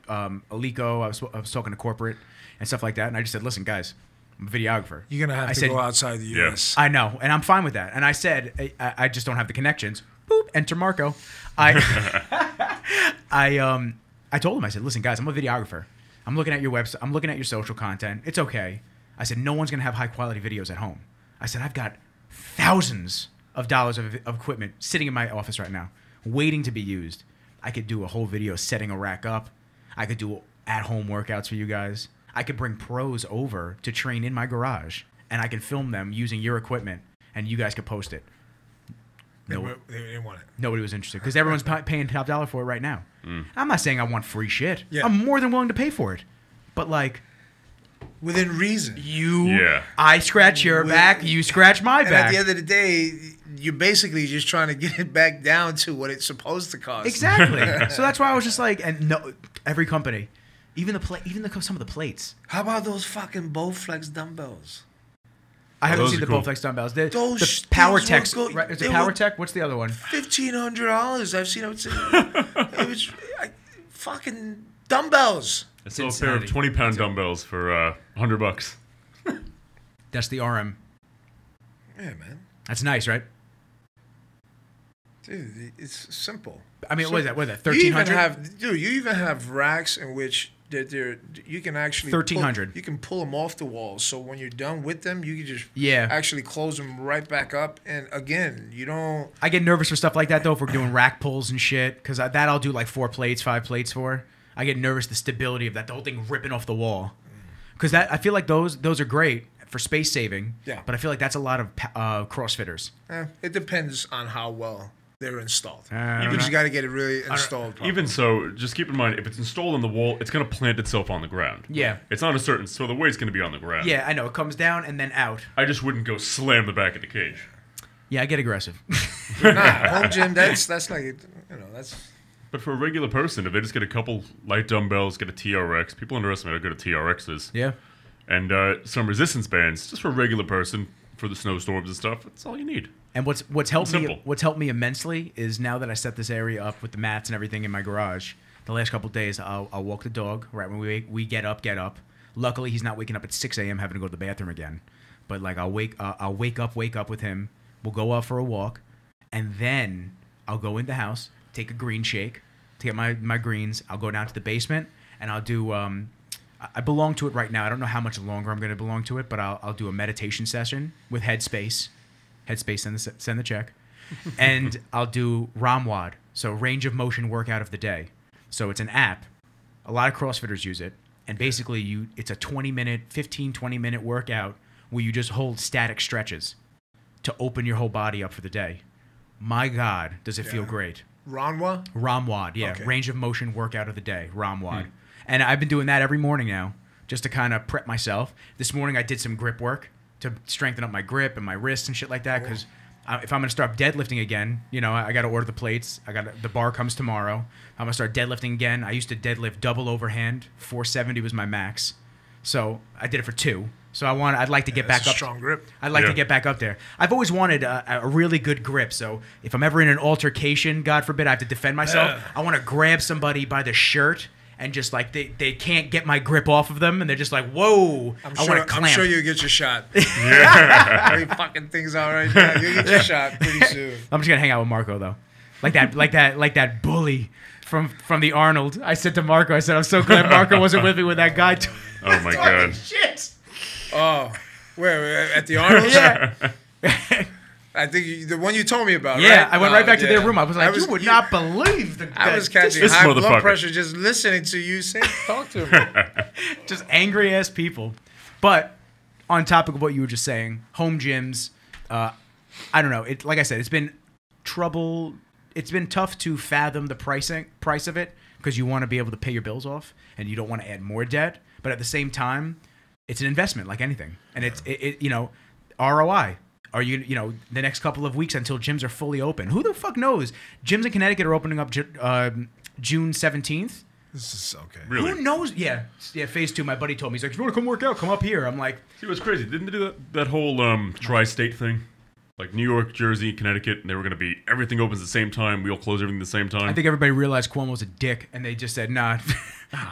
B: Alico. I was talking to corporate and stuff like that, and I just said, listen, guys, I'm a videographer.
A: You're going to have to go outside the U.S.
B: I know, and I'm fine with that. And I said, I just don't have the connections. Boop, enter Marco. I told him, I said, listen, guys, I'm a videographer. I'm looking at your website. I'm looking at your social content. It's okay. I said, no one's going to have high-quality videos at home. I said, I've got thousands of dollars of equipment sitting in my office right now, waiting to be used. I could do a whole video setting a rack up. I could do at-home workouts for you guys. I could bring pros over to train in my garage, and I can film them using your equipment, and you guys could post it.
A: They didn't want it.
B: Nobody was interested because everyone's paying top dollar for it right now. I'm not saying I want free shit.
A: Yeah.
B: I'm more than willing to pay for it. But, like,
A: within reason.
B: I scratch your back, you scratch my back.
A: At the end of the day, you're basically just trying to get it back down to what it's supposed to cost.
B: Exactly. So that's why I was just like, and no, every company, even some of the plates.
A: How about those fucking Bowflex dumbbells?
B: I haven't
C: those
B: seen
C: are
B: the
C: cool.
B: Bowflex dumbbells.
A: Those
B: the Power
A: things
B: Tech.
A: were
B: Right? Is it Power Tech? What's the other one?
A: $1,500. I've seen it. It was fucking dumbbells.
C: I saw a pair of 20-pound dumbbells for $100.
B: That's the RM.
A: Yeah, man.
B: That's nice, right?
A: Dude, it's simple.
B: I mean, what is that? 1,300?
A: You even have racks in which you can actually
B: 1,300.
A: You can pull them off the walls. So when you're done with them, you can just actually close them right back up. And again, you don't.
B: I get nervous for stuff like that though. If we're doing rack pulls and shit, because that I'll do like 4 plates, 5 plates for. I get nervous the stability of that, the whole thing ripping off the wall. Because I feel like those are great for space saving.
A: Yeah.
B: But I feel like that's a lot of CrossFitters.
A: It depends on how well they're installed.
B: You
A: You just got to get it really installed properly.
C: Even so, just keep in mind, if it's installed on the wall, it's going to plant itself on the ground.
B: Yeah.
C: It's not so the weight's going to be on the ground.
B: Yeah, I know. It comes down and then out.
C: I just wouldn't go slam the back of the cage.
B: Yeah, I get aggressive.
A: home gym, that's like, that's...
C: But for a regular person, if they just get a couple light dumbbells, get a TRX, people underestimate how good a TRX is.
B: Yeah.
C: And some resistance bands, just for a regular person, for the snowstorms and stuff, that's all you need.
B: And what's helped me immensely is now that I set this area up with the mats and everything in my garage, the last couple of days I'll walk the dog right when we get up. Luckily he's not waking up at 6 a.m. having to go to the bathroom again. But like I'll wake up with him. We'll go out for a walk, and then I'll go in the house, take a green shake to get my greens. I'll go down to the basement and I'll do. I belong to it right now. I don't know how much longer I'm going to belong to it, but I'll do a meditation session with Headspace. Headspace, send the check. And I'll do ROMWOD, so range of motion workout of the day. So it's an app. A lot of CrossFitters use it. And basically, it's a 20-minute workout where you just hold static stretches to open your whole body up for the day. My God, does it feel great.
A: Ranwa?
B: ROMWOD, yeah.
A: Okay.
B: Range of motion workout of the day, ROMWOD. And I've been doing that every morning now just to kind of prep myself. This morning I did some grip work to strengthen up my grip and my wrists and shit like that because if I'm going to start deadlifting again, you know, I got to order the plates. The bar comes tomorrow. I'm going to start deadlifting again. I used to deadlift double overhand. 470 was my max. So I did it for 2. So I'd like to get back up.
A: Strong grip.
B: I'd like to get back up there. I've always wanted a really good grip. So if I'm ever in an altercation, God forbid, I have to defend myself. I want to grab somebody by the shirt and just like they can't get my grip off of them, and they're just like, whoa! I want to clamp.
A: I'm sure you'll get your shot. Yeah, you fucking things all right now. You'll get your shot pretty soon.
B: I'm just gonna hang out with Marco though, like that bully from the Arnold. I said to Marco, I said, I'm so glad Marco wasn't with me when that guy.
C: Oh my God!
B: Shit.
A: Oh, where at the Arnold?
B: Yeah.
A: I think the one you told me about.
B: Yeah,
A: right?
B: I went right back to their room. I was like, you would not believe the.
A: I was catching
C: this
A: high blood pressure just listening to you talk to him.
B: Just angry ass people. But on topic of what you were just saying, home gyms. I don't know. Like I said, it's been trouble. It's been tough to fathom the price of it because you want to be able to pay your bills off and you don't want to add more debt. But at the same time, it's an investment like anything, and it's ROI. Are you the next couple of weeks until gyms are fully open? Who the fuck knows? Gyms in Connecticut are opening up June 17th.
A: This is okay.
C: Really?
B: Who knows? Yeah, phase 2. My buddy told me, he's like, if you want to come work out, come up here. I'm like,
C: See, what's crazy? Didn't they do that whole tri-state thing? Like New York, Jersey, Connecticut, and they were going to be everything opens at the same time. We all close everything at the same time.
B: I think everybody realized Cuomo's a dick, and they just said, nah.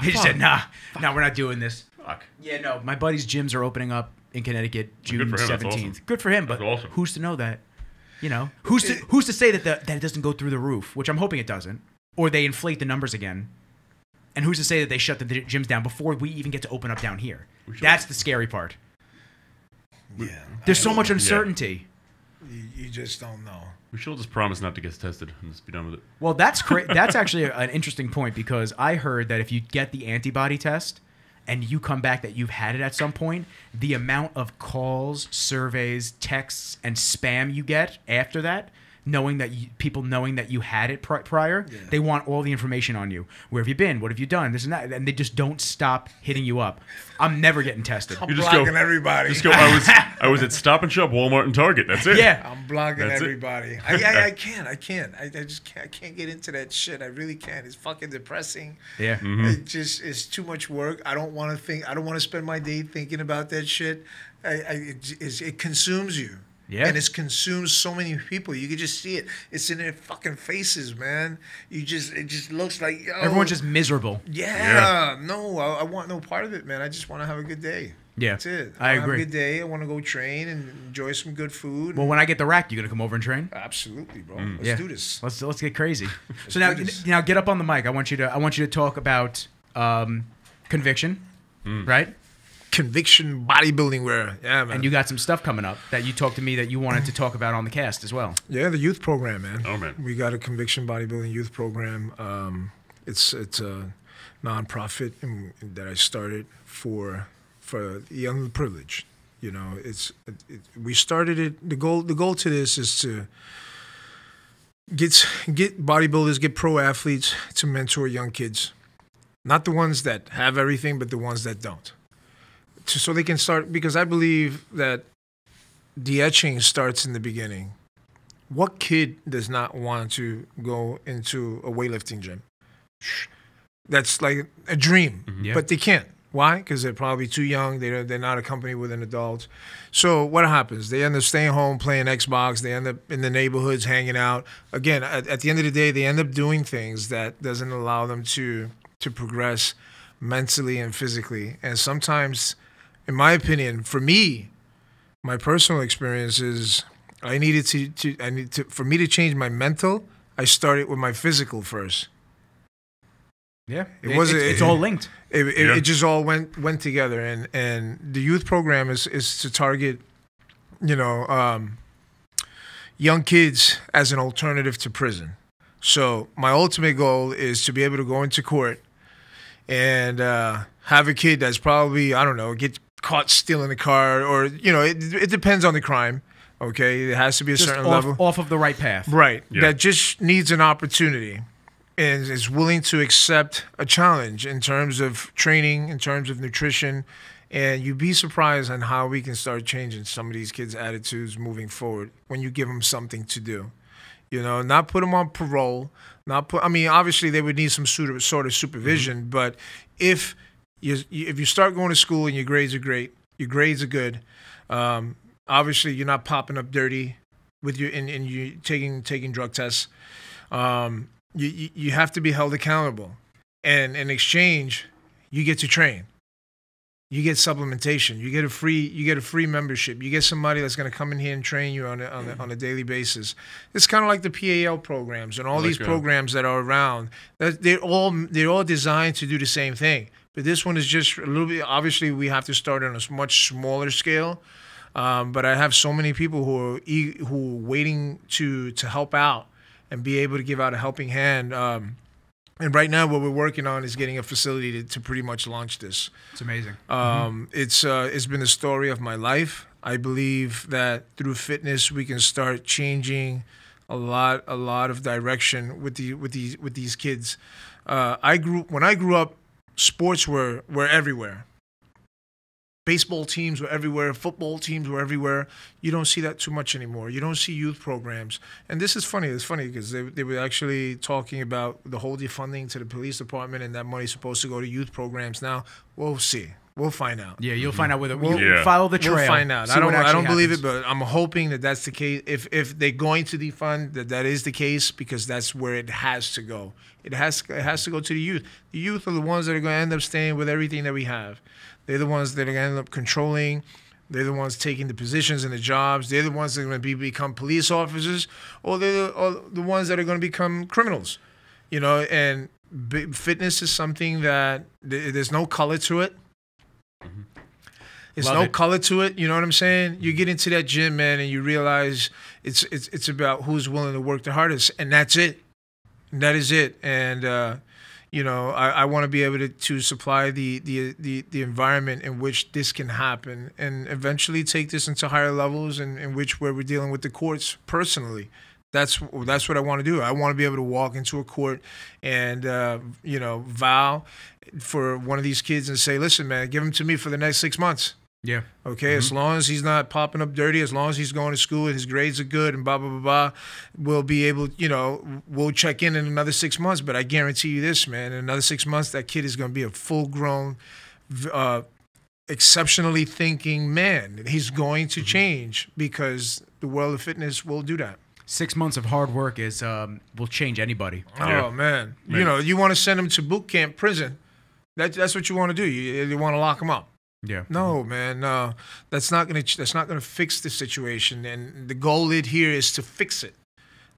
B: They just said, nah, we're not doing this.
C: Fuck.
B: Yeah, no, my buddy's gyms are opening up in Connecticut June
C: Good for him, that's
B: 17th.
C: awesome.
B: Good for him, but
C: That's awesome.
B: who's to know that? You know, who's to say that it doesn't go through the roof, which I'm hoping it doesn't, or they inflate the numbers again. And who's to say that they shut the gyms down before we even get to open up down here? That's the scary part.
A: Yeah.
B: There's so much uncertainty.
A: You just don't know.
C: We should all just promise not to get tested and just be done with it.
B: Well, that's actually an interesting point because I heard that if you get the antibody test and you come back that you've had it at some point, the amount of calls, surveys, texts, and spam you get after that, people knowing that you had it prior, they want all the information on you. Where have you been? What have you done? This and that. And they just don't stop hitting you up. I'm never getting tested.
A: I'm blocking everybody.
C: Just go, I was at Stop and Shop, Walmart, and Target. That's it.
B: Yeah.
A: I'm blocking
C: That's
A: everybody. I can't. I just can't. I can't get into that shit. I really can't. It's fucking depressing.
B: Yeah.
A: It's too much work. I don't want to think. I don't want to spend my day thinking about that shit. It consumes you.
B: Yeah.
A: And it consumes so many people. You can just see it. It's in their fucking faces, man. It just looks like, yo.
B: Everyone's just miserable.
A: Yeah. No, I want no part of it, man. I just want to have a good day.
B: Yeah.
A: That's it.
B: I agree.
A: Have a good day. I want to go train and enjoy some good food.
B: Well, when I get the rack, you gonna come over and train?
A: Absolutely, bro.
B: Yeah.
A: Let's do this.
B: Let's get crazy. So
A: do this.
B: now get up on the mic. I want you to talk about conviction, right?
A: Conviction bodybuilding wear. Yeah, man.
B: And you got some stuff coming up that you talked to me that you wanted to talk about on the cast as well.
A: Yeah, the youth program, man.
C: Oh, man.
A: We got a Conviction Bodybuilding youth program. It's a non-profit that I started for the young privileged. You know, we started it. The goal to this is to get bodybuilders, get pro athletes to mentor young kids, not the ones that have everything, but the ones that don't. So they can start, because I believe that the etching starts in the beginning. What kid does not want to go into a weightlifting gym? That's like a dream,
B: Yeah.
A: but they can't. Why? Because they're probably too young. They're not accompanied with an adult. So what happens? They end up staying home playing Xbox. They end up in the neighborhoods hanging out. Again, at the end of the day, they end up doing things that doesn't allow them to progress mentally and physically. And sometimes, in my opinion, for me, my personal experience is for me to change my mental, I started with my physical first.
B: Yeah,
A: It's
B: all linked.
A: It just all went together, and the youth program is to target, young kids as an alternative to prison. So my ultimate goal is to be able to go into court and have a kid that's probably, I don't know, get caught stealing a car, or it depends on the crime, Okay, it has to be a
B: Just
A: certain
B: off,
A: level.
B: off of the right path.
A: Right.
C: Yeah.
A: That just needs an opportunity and is willing to accept a challenge in terms of training, in terms of nutrition. And you'd be surprised on how we can start changing some of these kids' attitudes moving forward when you give them something to do. You know, not put them on parole. I mean, obviously they would need some sort of supervision, but if you start going to school and your grades are great, your grades are good, obviously you're not popping up dirty with and you taking drug tests. You have to be held accountable, and in exchange, you get to train. You get supplementation. You get a free membership. You get somebody that's going to come in here and train you on a daily basis. It's kind of like the PAL programs and all these programs that are around. They're all designed to do the same thing. But this one is just a little bit. Obviously, we have to start on a much smaller scale. But I have so many people who are waiting to help out and be able to give out a helping hand. And right now, what we're working on is getting a facility to pretty much launch this.
B: It's amazing.
A: It's been the story of my life. I believe that through fitness, we can start changing a lot of direction with these kids. When I grew up, sports were everywhere. Baseball teams were everywhere. Football teams were everywhere. You don't see that too much anymore. You don't see youth programs. And this is funny. It's funny because they were actually talking about the whole defunding to the police department and that money's supposed to go to youth programs now. We'll see. We'll find out.
B: Yeah, you'll find out whether
C: Yeah.
B: follow the trail.
A: We'll find out.
B: See
A: I
B: what
A: don't
B: actually
A: believe
B: happens.
A: it, but I'm hoping that that's the case. If they're going to defund, that is the case, because that's where it has to go. It has to go to the youth. The youth are the ones that are going to end up staying with everything that we have. They're the ones that are going to end up controlling. They're the ones taking the positions and the jobs. They're the ones that are going to become police officers, or they're the ones that are going to become criminals. You know, and fitness is something that there's no color to it. There's
B: Love
A: no
B: it.
A: color to it. You know what I'm saying? You get into that gym, man, and you realize it's about who's willing to work the hardest, and that's it. And that is it. And you know, I want to be able to supply the environment in which this can happen, and eventually take this into higher levels, in which where we're dealing with the courts personally. That's what I want to do. I want to be able to walk into a court and you know, vow for one of these kids and say, listen, man, give him to me for the next 6 months.
B: Yeah.
A: Okay, as long as he's not popping up dirty, as long as he's going to school and his grades are good and blah, blah, blah, blah, we'll be able, you know, we'll check in another 6 months. But I guarantee you this, man, in another 6 months, that kid is going to be a full-grown, exceptionally thinking man. He's going to change, because the world of fitness will do that.
B: 6 months of hard work will change anybody.
C: Yeah.
A: Oh, man. You know, you want to send him to boot camp, prison. That's what you want to do. You want to lock him up.
B: Yeah.
A: No, man, no. That's not gonna fix the situation. And the goal here is to fix it,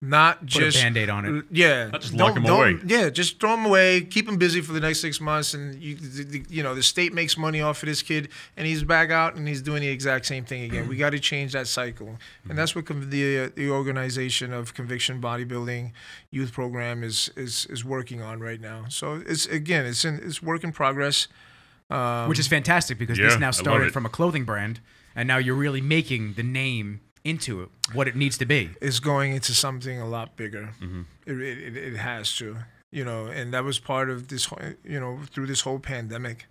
A: not
B: Put
A: just
B: a Band-Aid on it.
A: Yeah,
C: Not just lock 'em away.
A: Yeah, just throw him away. Keep him busy for the next 6 months, and you know, the state makes money off of this kid, and he's back out and he's doing the exact same thing again. We got to change that cycle, and that's what the organization of Conviction Bodybuilding Youth Program is working on right now. So it's work in progress.
B: Which is fantastic, because
C: Yeah,
B: this
C: I
B: now
C: love
B: started
C: it.
B: from a clothing brand, and now you're really making the name into it what it needs to be.
A: Is going into something a lot bigger. It has to, you know, and that was part of this, you know, through this whole pandemic.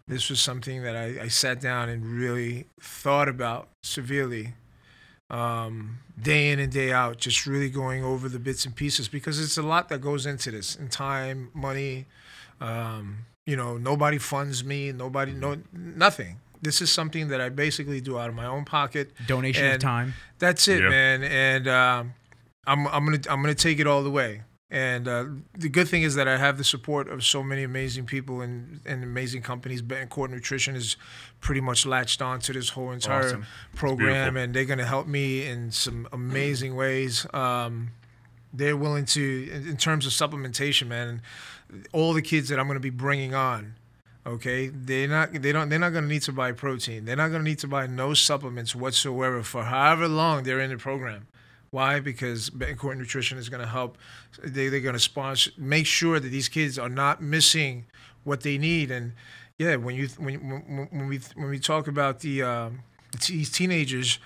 A: This was something that I sat down and really thought about severely, day in and day out, just really going over the bits and pieces, because it's a lot that goes into this, in time, money. You know, nobody funds me, nothing. This is something that I basically do out of my own pocket.
B: Donation of time.
A: That's it,
C: Yeah.
A: man. And I'm gonna take it all the way. And the good thing is that I have the support of so many amazing people and amazing companies. Betancourt Nutrition is pretty much latched on to this whole entire
B: Awesome.
A: program,
C: beautiful.
A: and they're gonna help me in some amazing ways. They're willing to, in terms of supplementation, man. All the kids that I'm going to be bringing on, okay, they're not going to need to buy protein. They're not going to need to buy no supplements whatsoever for however long they're in the program. Why? Because Betancourt Nutrition is going to help. They're going to sponsor, make sure that these kids are not missing what they need. And yeah, when we talk about these teenagers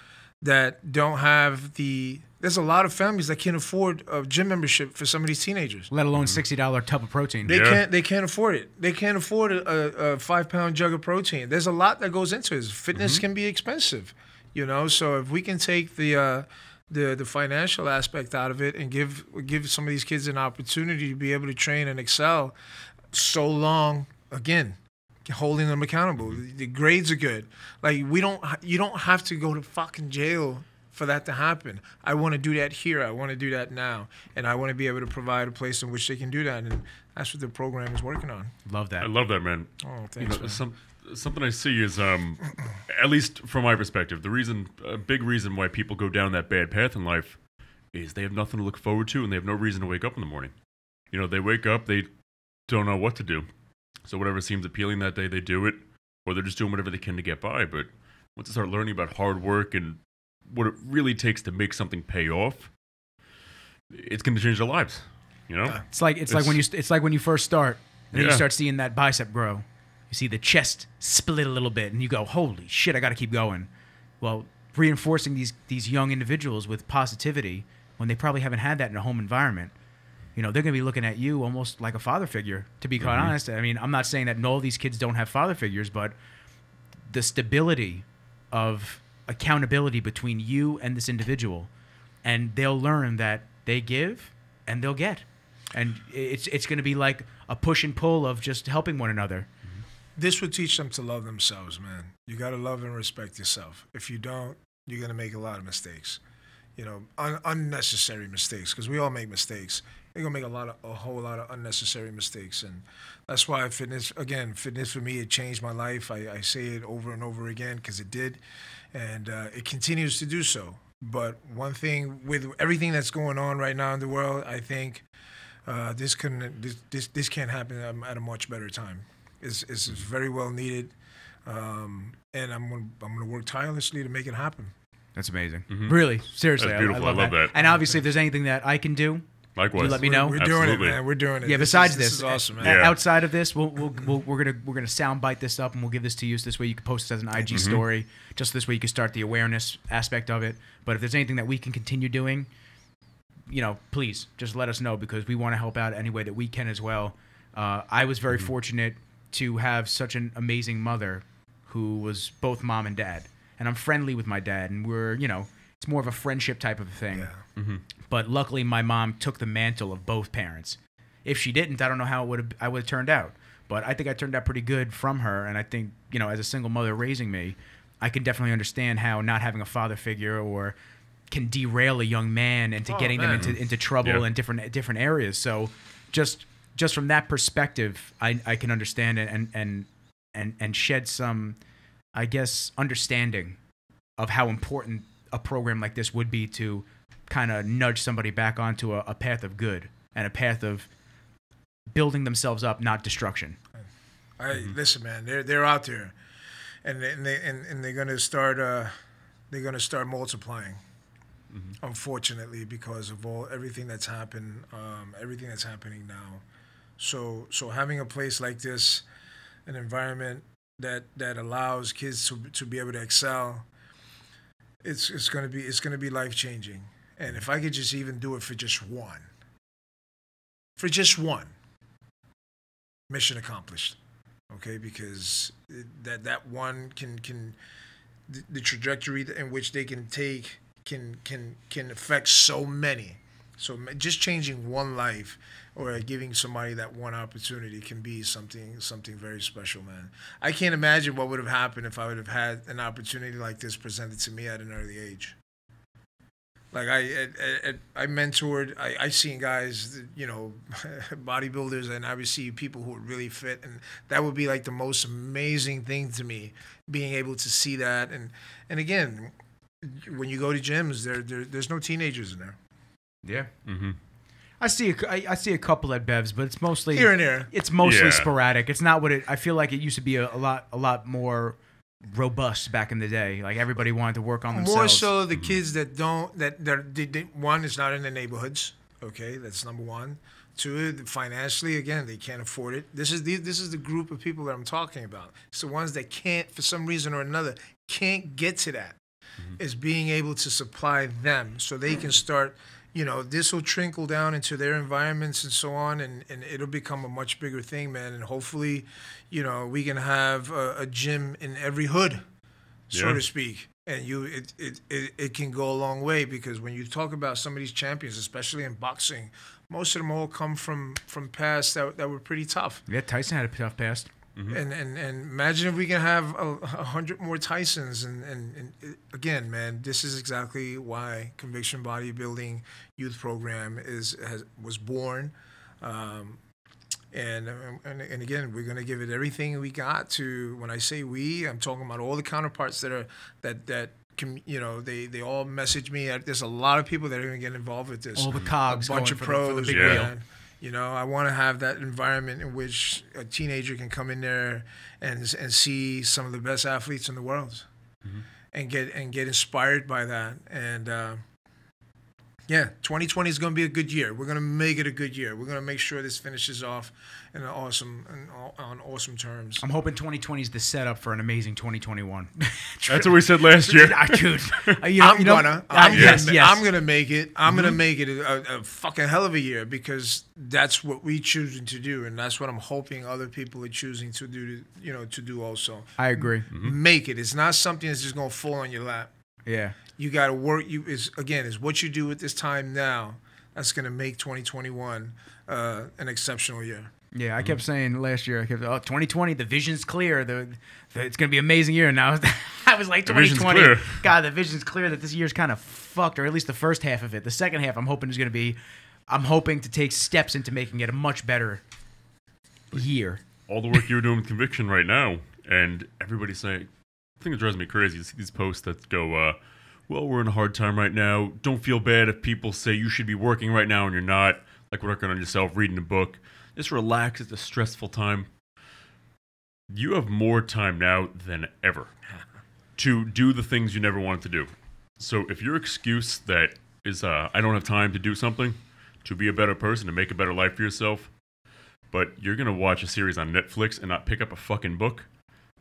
A: that don't have the. There's a lot of families that can't afford a gym membership for some of these teenagers.
B: Let alone $60 tub of protein.
A: They can't afford it. They can't afford a 5-pound jug of protein. There's a lot that goes into it. Fitness can be expensive, you know. So if we can take the financial aspect out of it and give some of these kids an opportunity to be able to train and excel, so long again, holding them accountable. The grades are good. Like you don't have to go to fucking jail for that to happen. I want to do that here. I want to do that now. And I want to be able to provide a place in which they can do that. And that's what the program is working on.
B: Love that.
C: I love that, man.
A: Oh, thanks, man.
C: Something I see is, at least from my perspective, a big reason why people go down that bad path in life is they have nothing to look forward to and they have no reason to wake up in the morning. You know, they wake up, they don't know what to do. So whatever seems appealing that day, they do it, or they're just doing whatever they can to get by. But once they start learning about hard work and what it really takes to make something pay off, it's going to change their lives. You know,
B: it's like when you first start and then you
C: Yeah.
B: start seeing that bicep grow. You see the chest split a little bit, and you go, "Holy shit, I got to keep going." Well, reinforcing these young individuals with positivity when they probably haven't had that in a home environment, you know, they're going to be looking at you almost like a father figure. To be quite honest, I mean, I'm not saying that all these kids don't have father figures, but the stability of accountability between you and this individual, and they'll learn that they give and they'll get, and it's going to be like a push and pull of just helping one another.
A: This would teach them to love themselves, man. You got to love and respect yourself. If you don't, you're going to make a lot of mistakes. You know, unnecessary mistakes, because we all make mistakes. You're going to make a whole lot of unnecessary mistakes. And that's why fitness for me, it changed my life. I say it over and over again because it did. And it continues to do so. But one thing with everything that's going on right now in the world, I think this can't happen at a much better time. It's very well needed, and I'm gonna work tirelessly to make it happen.
B: That's amazing. Really, seriously,
C: That's beautiful.
B: I love that. And obviously, if there's anything that I can do,
C: Likewise.
B: you let me know.
A: We're doing
C: Absolutely.
A: it, man. We're doing it.
B: Yeah. Besides
A: this
B: this,
A: is awesome, man.
C: Yeah.
B: Outside of this, we're gonna soundbite this up and we'll give this to you. So this way you can post it as an IG story. Just this way you can start the awareness aspect of it. But if there's anything that we can continue doing, you know, please just let us know because we want to help out any way that we can as well. I was very fortunate to have such an amazing mother who was both mom and dad. And I'm friendly with my dad, and we're, you know, it's more of a friendship type of thing.
A: Yeah.
B: But luckily, my mom took the mantle of both parents. If she didn't, I don't know how I would have turned out. But I think I turned out pretty good from her. And I think, you know, as a single mother raising me, I can definitely understand how not having a father figure or can derail a young man into getting them into trouble in different areas. So just from that perspective, I can understand it and shed some, I guess, understanding of how important a program like this would be to kind of nudge somebody back onto a path of good and a path of building themselves up, not destruction.
A: Listen, man, they're out there, and they're gonna start multiplying. Unfortunately, because of everything that's happened, everything that's happening now. So having a place like this, an environment that allows kids to be able to excel, it's gonna be life changing. And if I could just even do it for just one, mission accomplished. Okay, because that one can the trajectory in which they can take can affect so many. So just changing one life or giving somebody that one opportunity can be something very special, man. I can't imagine what would have happened if I would have had an opportunity like this presented to me at an early age. Like I mentored, I seen guys, you know, bodybuilders, and I would see people who were really fit, and that would be like the most amazing thing to me, being able to see that. And again, when you go to gyms, there's no teenagers in there.
B: Yeah. I see a couple at Bev's, but it's mostly
A: Here and there.
B: It's mostly
C: Yeah.
B: sporadic. It's not what it. I feel like it used to be a lot more robust back in the day. Like everybody wanted to work on themselves.
A: More so the kids that don't one is not in the neighborhoods. Okay, that's number one. Two, financially, again, they can't afford it. This is the group of people that I'm talking about. It's the ones that can't, for some reason or another, can't get to that. is being able to supply them so they can start, this will trickle down into their environments and so on, and it'll become a much bigger thing, man. And hopefully, we can have a gym in every hood, so to speak. And it can go a long way, because when you talk about some of these champions, especially in boxing, most of them all come from pasts that were pretty tough.
B: Yeah, Tyson had a tough past.
A: And imagine if we can have 100 more Tysons. And again, man, this is exactly why Conviction Bodybuilding Youth Program was born. And again, we're gonna give it everything we got to. When I say we, I'm talking about all the counterparts that they all message me. There's a lot of people that are gonna get involved with this.
B: All the cogs,
A: a bunch of pros.
B: for the big wheel.
A: I want to have that environment in which a teenager can come in there and see some of the best athletes in the world, and get inspired by that. And 2020 is going to be a good year. We're going to make it a good year. We're going to make sure this finishes off on awesome terms.
B: I'm hoping 2020 is the setup for an amazing 2021.
C: That's what we said last year.
B: Dude,
A: I'm gonna make it. I'm
B: Mm-hmm.
A: gonna make it a fucking hell of a year, because that's what we're choosing to do, and that's what I'm hoping other people are choosing to do. To do also.
B: I agree.
A: Make it. It's not something that's just gonna fall on your lap.
B: Yeah.
A: You got to work. Is what you do with this time now that's going to make 2021 an exceptional year.
B: Yeah, I kept saying last year, 2020, the vision's clear. It's going to be an amazing year. And now I was like, 2020. God, the vision's clear that this year's kind of fucked, or at least the first half of it. The second half, I'm hoping to take steps into making it a much better year.
C: All the work you're doing with Conviction right now, and everybody's saying, I think it drives me crazy to see these posts that go, well, we're in a hard time right now. Don't feel bad if people say you should be working right now and you're not, like working on yourself, reading a book. Just relax. It's a stressful time. You have more time now than ever to do the things you never wanted to do. So if your excuse that is, I don't have time to do something, to be a better person, to make a better life for yourself, but you're going to watch a series on Netflix and not pick up a fucking book,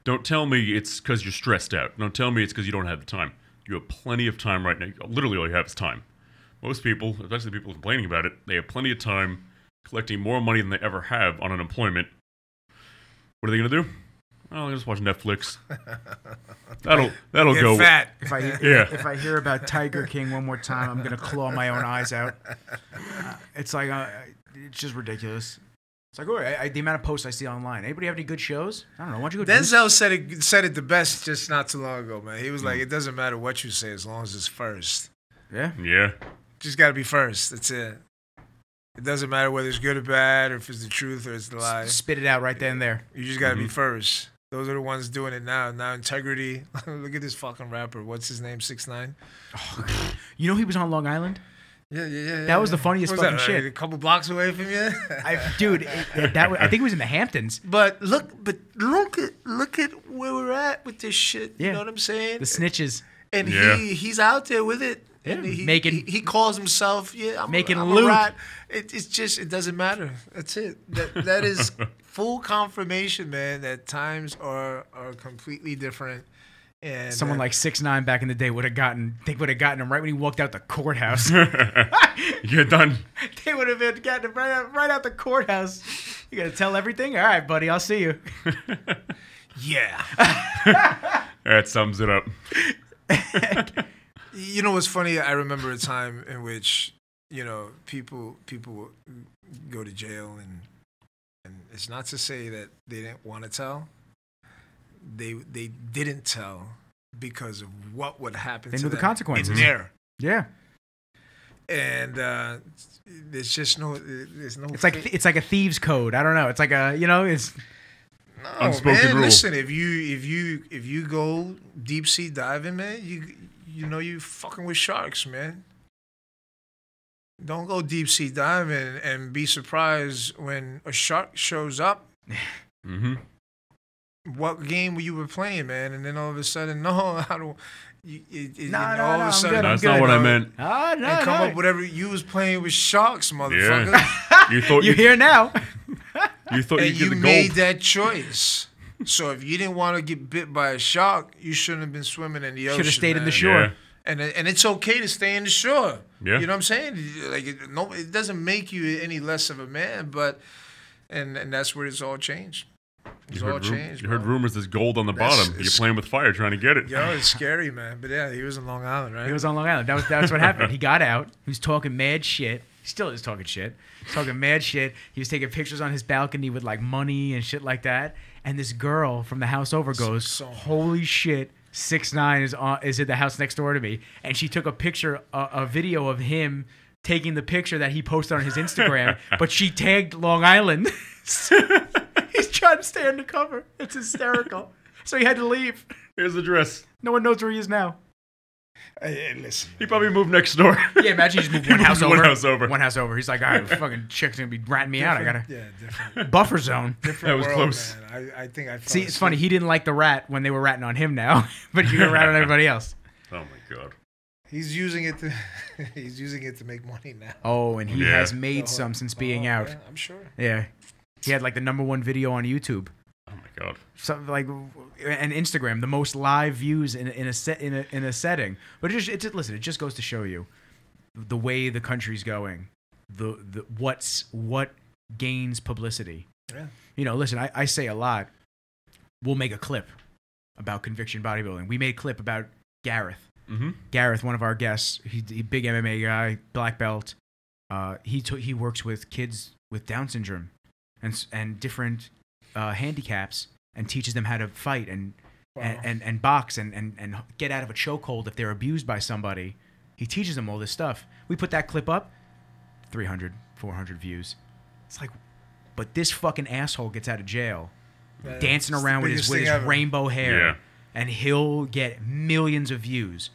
C: don't tell me it's because you're stressed out. Don't tell me it's because you don't have the time. You have plenty of time right now. Literally all you have is time. Most people, especially people complaining about it, they have plenty of time collecting more money than they ever have on unemployment. What are they going to do? Well, I'll just watch Netflix. That'll
A: Get
C: go.
A: fat.
B: If I hear about Tiger King one more time, I'm going to claw my own eyes out. It's like, it's just ridiculous. It's like, the amount of posts I see online. Anybody have any good shows? I don't know. Why don't you go?
A: Denzel said it the best just not too long ago, man. He was like, it doesn't matter what you say as long as it's first.
B: Yeah?
C: Yeah.
A: Just got to be first. That's it. It doesn't matter whether it's good or bad, or if it's the truth or it's the lie.
B: Spit it out right then and there.
A: You just got to be first. Those are the ones doing it now. Now integrity. Look at this fucking rapper. What's his name? 6ix9ine.
B: Oh, you know he was on Long Island?
A: Yeah.
B: That was the funniest fucking shit.
A: A couple blocks away from you,
B: dude. I think it was in the Hamptons.
A: But look at where we're at with this shit. You know what I'm saying?
B: The snitches.
A: And he's out there with it.
B: Yeah.
A: And he calls himself I'm
B: loot.
A: A rat. It's just, it doesn't matter. That's it. That is full confirmation, man. That times are completely different. And
B: someone like 6ix9ine back in the day would have gotten him right when he walked out the courthouse.
C: You're done.
B: They would have gotten him right out the courthouse. You got to tell everything? All right, buddy, I'll see you.
A: Yeah.
C: That sums it up.
A: You know what's funny? I remember a time in which, people go to jail, and it's not to say that they didn't want to tell. They didn't tell because of what would happen to them.
B: They knew the consequences.
A: In there.
B: Yeah.
A: And there's just there's no.
B: It's like a thieves' code. I don't know. It's like it's.
A: No,
C: unspoken
A: man.
C: rule.
A: Listen, if you go deep sea diving, man, you fucking with sharks, man. Don't go deep sea diving and be surprised when a shark shows up.
C: Mm-hmm.
A: What game you were playing, man? And then all of a sudden, no, I don't.
B: No,
C: that's not what I meant.
B: And
A: up whatever you was playing with sharks, motherfucker.
C: Yeah.
B: You're here now.
C: You thought
A: and
C: you'd get the gold.
A: made that choice. So if you didn't want to get bit by a shark, you shouldn't have been swimming in the ocean.
B: Should have stayed in the
A: man.
B: shore.
C: Yeah.
A: And it's okay to stay in the shore.
C: Yeah.
A: You know what I'm saying? Like it doesn't make you any less of a man, but and that's where it's all changed. It's all changed.
C: You heard
A: bro.
C: rumors there's gold on the bottom. You're playing with fire trying to get it.
A: Yo, it's scary, man. But yeah, he was in Long Island, right?
B: He was on Long Island. That's what happened. He got out. He was talking mad shit. He still is talking shit. He's talking mad shit. He was taking pictures on his balcony with like money and shit like that. And this girl from the house over goes, "Holy shit, 6ix9ine is at the house next door to me." And she took a picture, a video of him taking the picture that he posted on his Instagram, but she tagged Long Island. He's trying to stay undercover. It's hysterical. So he had to leave.
C: Here's the address.
B: No one knows where he is now.
A: Hey, listen.
C: He probably moved next door.
B: Yeah, imagine he just moved one house over.
C: One house over.
B: One house over. He's like, all right, fucking chick's gonna be ratting me out. I gotta
A: Different.
B: buffer zone.
A: Different
C: That was
A: world,
C: close.
A: Man. I think I
B: See, it's funny. He didn't like the rat when they were ratting on him now, but you can rat on everybody else.
C: Oh my god.
A: He's using it to he's using it to make money now.
B: Oh, and he
C: Yeah.
B: has made some since being out.
A: Yeah, I'm sure.
B: Yeah, he had like the #1 video on YouTube.
C: Oh my god.
B: Something like, and Instagram, the most live views in a setting. But listen, it just goes to show you the way the country's going, what gains publicity.
A: Yeah.
B: You know, listen, I say a lot. We'll make a clip about Conviction Bodybuilding. We made a clip about Gareth.
C: Mm-hmm.
B: Gareth, one of our guests, he's a big MMA guy, black belt. He works with kids with Down syndrome and different handicaps, and teaches them how to fight and box and get out of a chokehold if they're abused by somebody. He teaches them all this stuff. We put that clip up, 300, 400 views. It's like, but this fucking asshole gets out of jail, dancing around with his rainbow hair,
C: Yeah.
B: and he'll get millions of views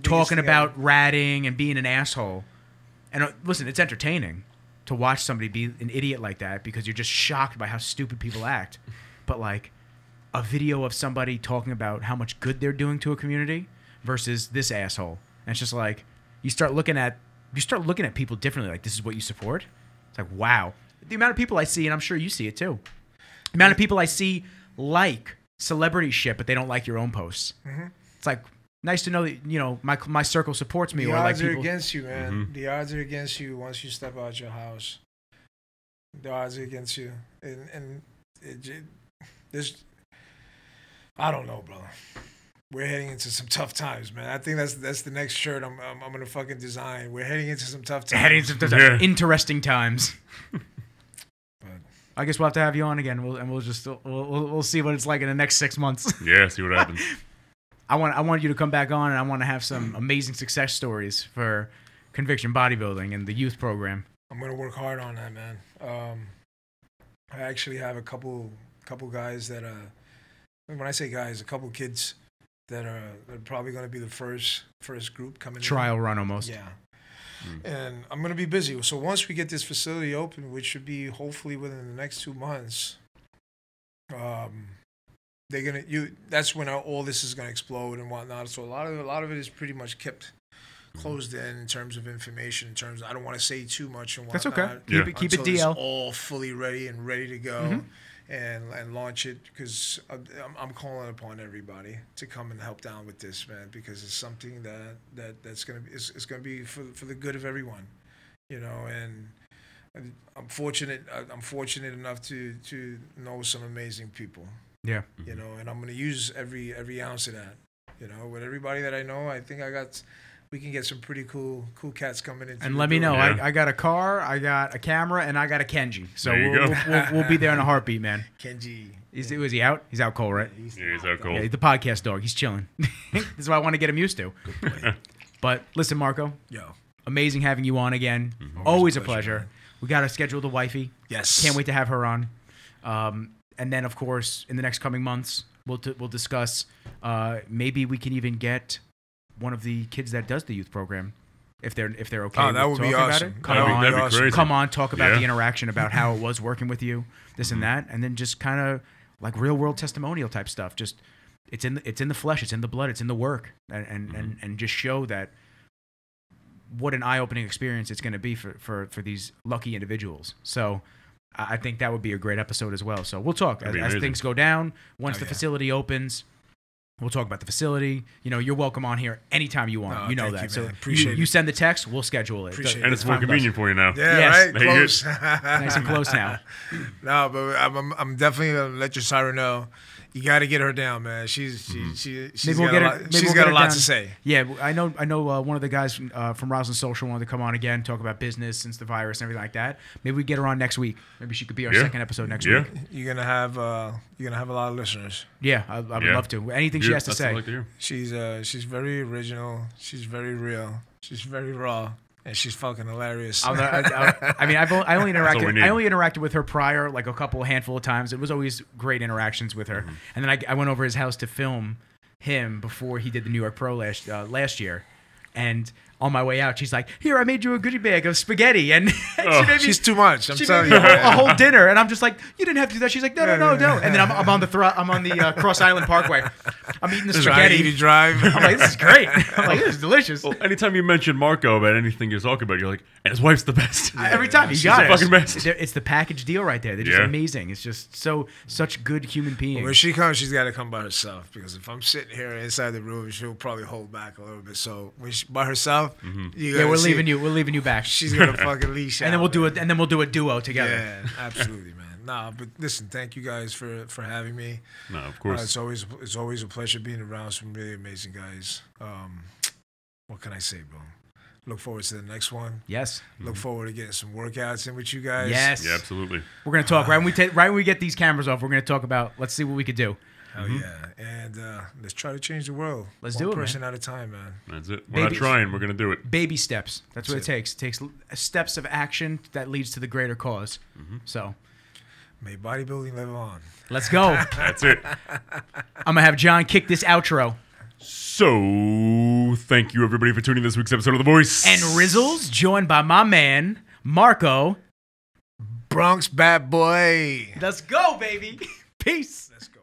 B: talking about ratting and being an asshole. And listen, it's entertaining to watch somebody be an idiot like that because you're just shocked by how stupid people act. But like a video of somebody talking about how much good they're doing to a community versus this asshole. And it's just like you start looking at people differently. Like, this is what you support? It's like, wow. The amount of people I see, and I'm sure you see it too. The amount of people I see like celebrity shit, but they don't like your own posts. Mm-hmm. It's like, nice to know that, you know, my circle supports me.
A: The
B: or
A: odds
B: like
A: are
B: people
A: against you, man.
C: Mm-hmm.
A: The odds are against you once you step out your house. The odds are against you, and there's, I don't know, brother. We're heading into some tough times, man. I think that's the next shirt I'm gonna fucking design. We're heading into some tough times.
B: Interesting times.
A: But
B: I guess we'll have to have you on again. We'll see what it's like in the next 6 months.
C: Yeah, see what happens.
B: I want you to come back on, and I want to have some amazing success stories for Conviction Bodybuilding and the youth program.
A: I'm gonna work hard on that, man. I actually have a couple guys that when I say guys, a couple kids that are probably gonna be the first group coming
B: Trial run almost.
A: in. Yeah. And I'm gonna be busy. So once we get this facility open, which should be hopefully within the next 2 months, that's when all this is gonna explode and whatnot. So a lot of it is pretty much kept closed in terms of information. In terms of, I don't want to say too much and whatnot.
B: That's okay.
C: Yeah.
B: Keep it
A: until
B: DL.
A: It's all fully ready and ready to go. And launch it, because I'm calling upon everybody to come and help down with this, man, because it's something that's gonna be for the good of everyone, you know. And I'm fortunate enough to know some amazing people,
B: Yeah.
A: you know, and I'm gonna use every ounce of that, you know, with everybody that I know. I think we can get some pretty cool cats coming in.
B: And let me know.
C: Yeah.
B: I got a car, I got a camera, and I got a Kenji. So
C: There you go.
B: we'll be there in a heartbeat, man.
A: Kenji.
B: Was he out? He's out cold, right?
C: Yeah, he's out cold.
B: Yeah, the podcast dog. He's chilling. This is what I want to get him used to. But listen, Marco,
A: Yo.
B: amazing having you on again. Always a pleasure. We got to schedule the wifey.
A: Yes.
B: Can't wait to have her on. And then, of course, in the next coming months, we'll discuss. Maybe we can even get one of the kids that does the youth program, if they're okay.
A: Oh, that would be awesome.
C: That'd be crazy.
B: Come on, talk about
C: Yeah.
B: the interaction, about how it was working with you, this and that, and then just kind of like real world testimonial type stuff. Just it's in the flesh, it's in the blood, it's in the work, and just show that what an eye opening experience it's going to be for these lucky individuals. So I think that would be a great episode as well. So we'll talk as
C: amazing.
B: things go down. Once the facility opens, we'll talk about the facility. You know, you're welcome on here anytime you want. You know that. So you send the text, we'll schedule it.
C: And it's more convenient for you now.
A: Yeah,
B: Yes.
A: right? Close.
B: Nice and close now.
A: No, but I'm definitely going to let your siren know. You got to get her down, man. She's got a lot to say.
B: Yeah, I know. One of the guys from Roslyn Social wanted to come on again, talk about business since the virus and everything like that. Maybe we get her on next week. Maybe she could be our second episode next week.
A: You're gonna have a lot of listeners.
B: Yeah, I would love to. Anything she has to say.
A: She's very original. She's very real. She's very raw. And she's fucking hilarious.
B: I mean, I only interacted with her prior, like a handful of times. It was always great interactions with her. And then I went over his house to film him before he did the New York Pro last year. And on my way out, she's like, "Here, I made you a goodie bag of spaghetti," and
A: she's too much. I'm telling
B: you,
A: you,
B: a whole dinner, and I'm just like, "You didn't have to do that." She's like, "No." And then I'm on the Cross Island Parkway. I'm eating the spaghetti.
A: Drive.
B: I'm like, "This is great." I'm like, "This is delicious."
C: Well, anytime you mention Marco about anything you're talking about, you're like, "And his wife's the best."
B: Every time he got
C: the fucking best.
B: It's the package deal right there. They're just amazing. It's just such good human beings.
A: Well, when she comes, she's got to come by herself, because if I'm sitting here inside the room, she'll probably hold back a little bit. So when she's by herself,
B: we're leaving you back.
A: She's gonna fucking leash out.
B: And then we'll do a duo together.
A: Yeah, absolutely, man. Nah, but listen, thank you guys for having me.
C: No, of course.
A: It's always a pleasure being around some really amazing guys. What can I say, bro? Look forward to the next one.
B: Yes.
A: Look forward to getting some workouts in with you guys.
B: Yes.
C: Yeah, absolutely.
B: We're gonna talk right when we get these cameras off. We're gonna talk about. Let's see what we could do.
A: Hell yeah. And let's try to change the world.
B: Let's do it,
A: One person at a time, man.
C: That's it. We're not trying. We're going to do it.
B: Baby steps. That's what it takes. It takes steps of action that leads to the greater cause. So.
A: May bodybuilding live on.
B: Let's go.
C: That's it.
B: I'm going to have John kick this outro.
C: So, thank you, everybody, for tuning in this week's episode of The Voice.
B: And Rizzles, joined by my man, Marco.
A: Bronx bad boy.
B: Let's go, baby. Peace.
A: Let's go.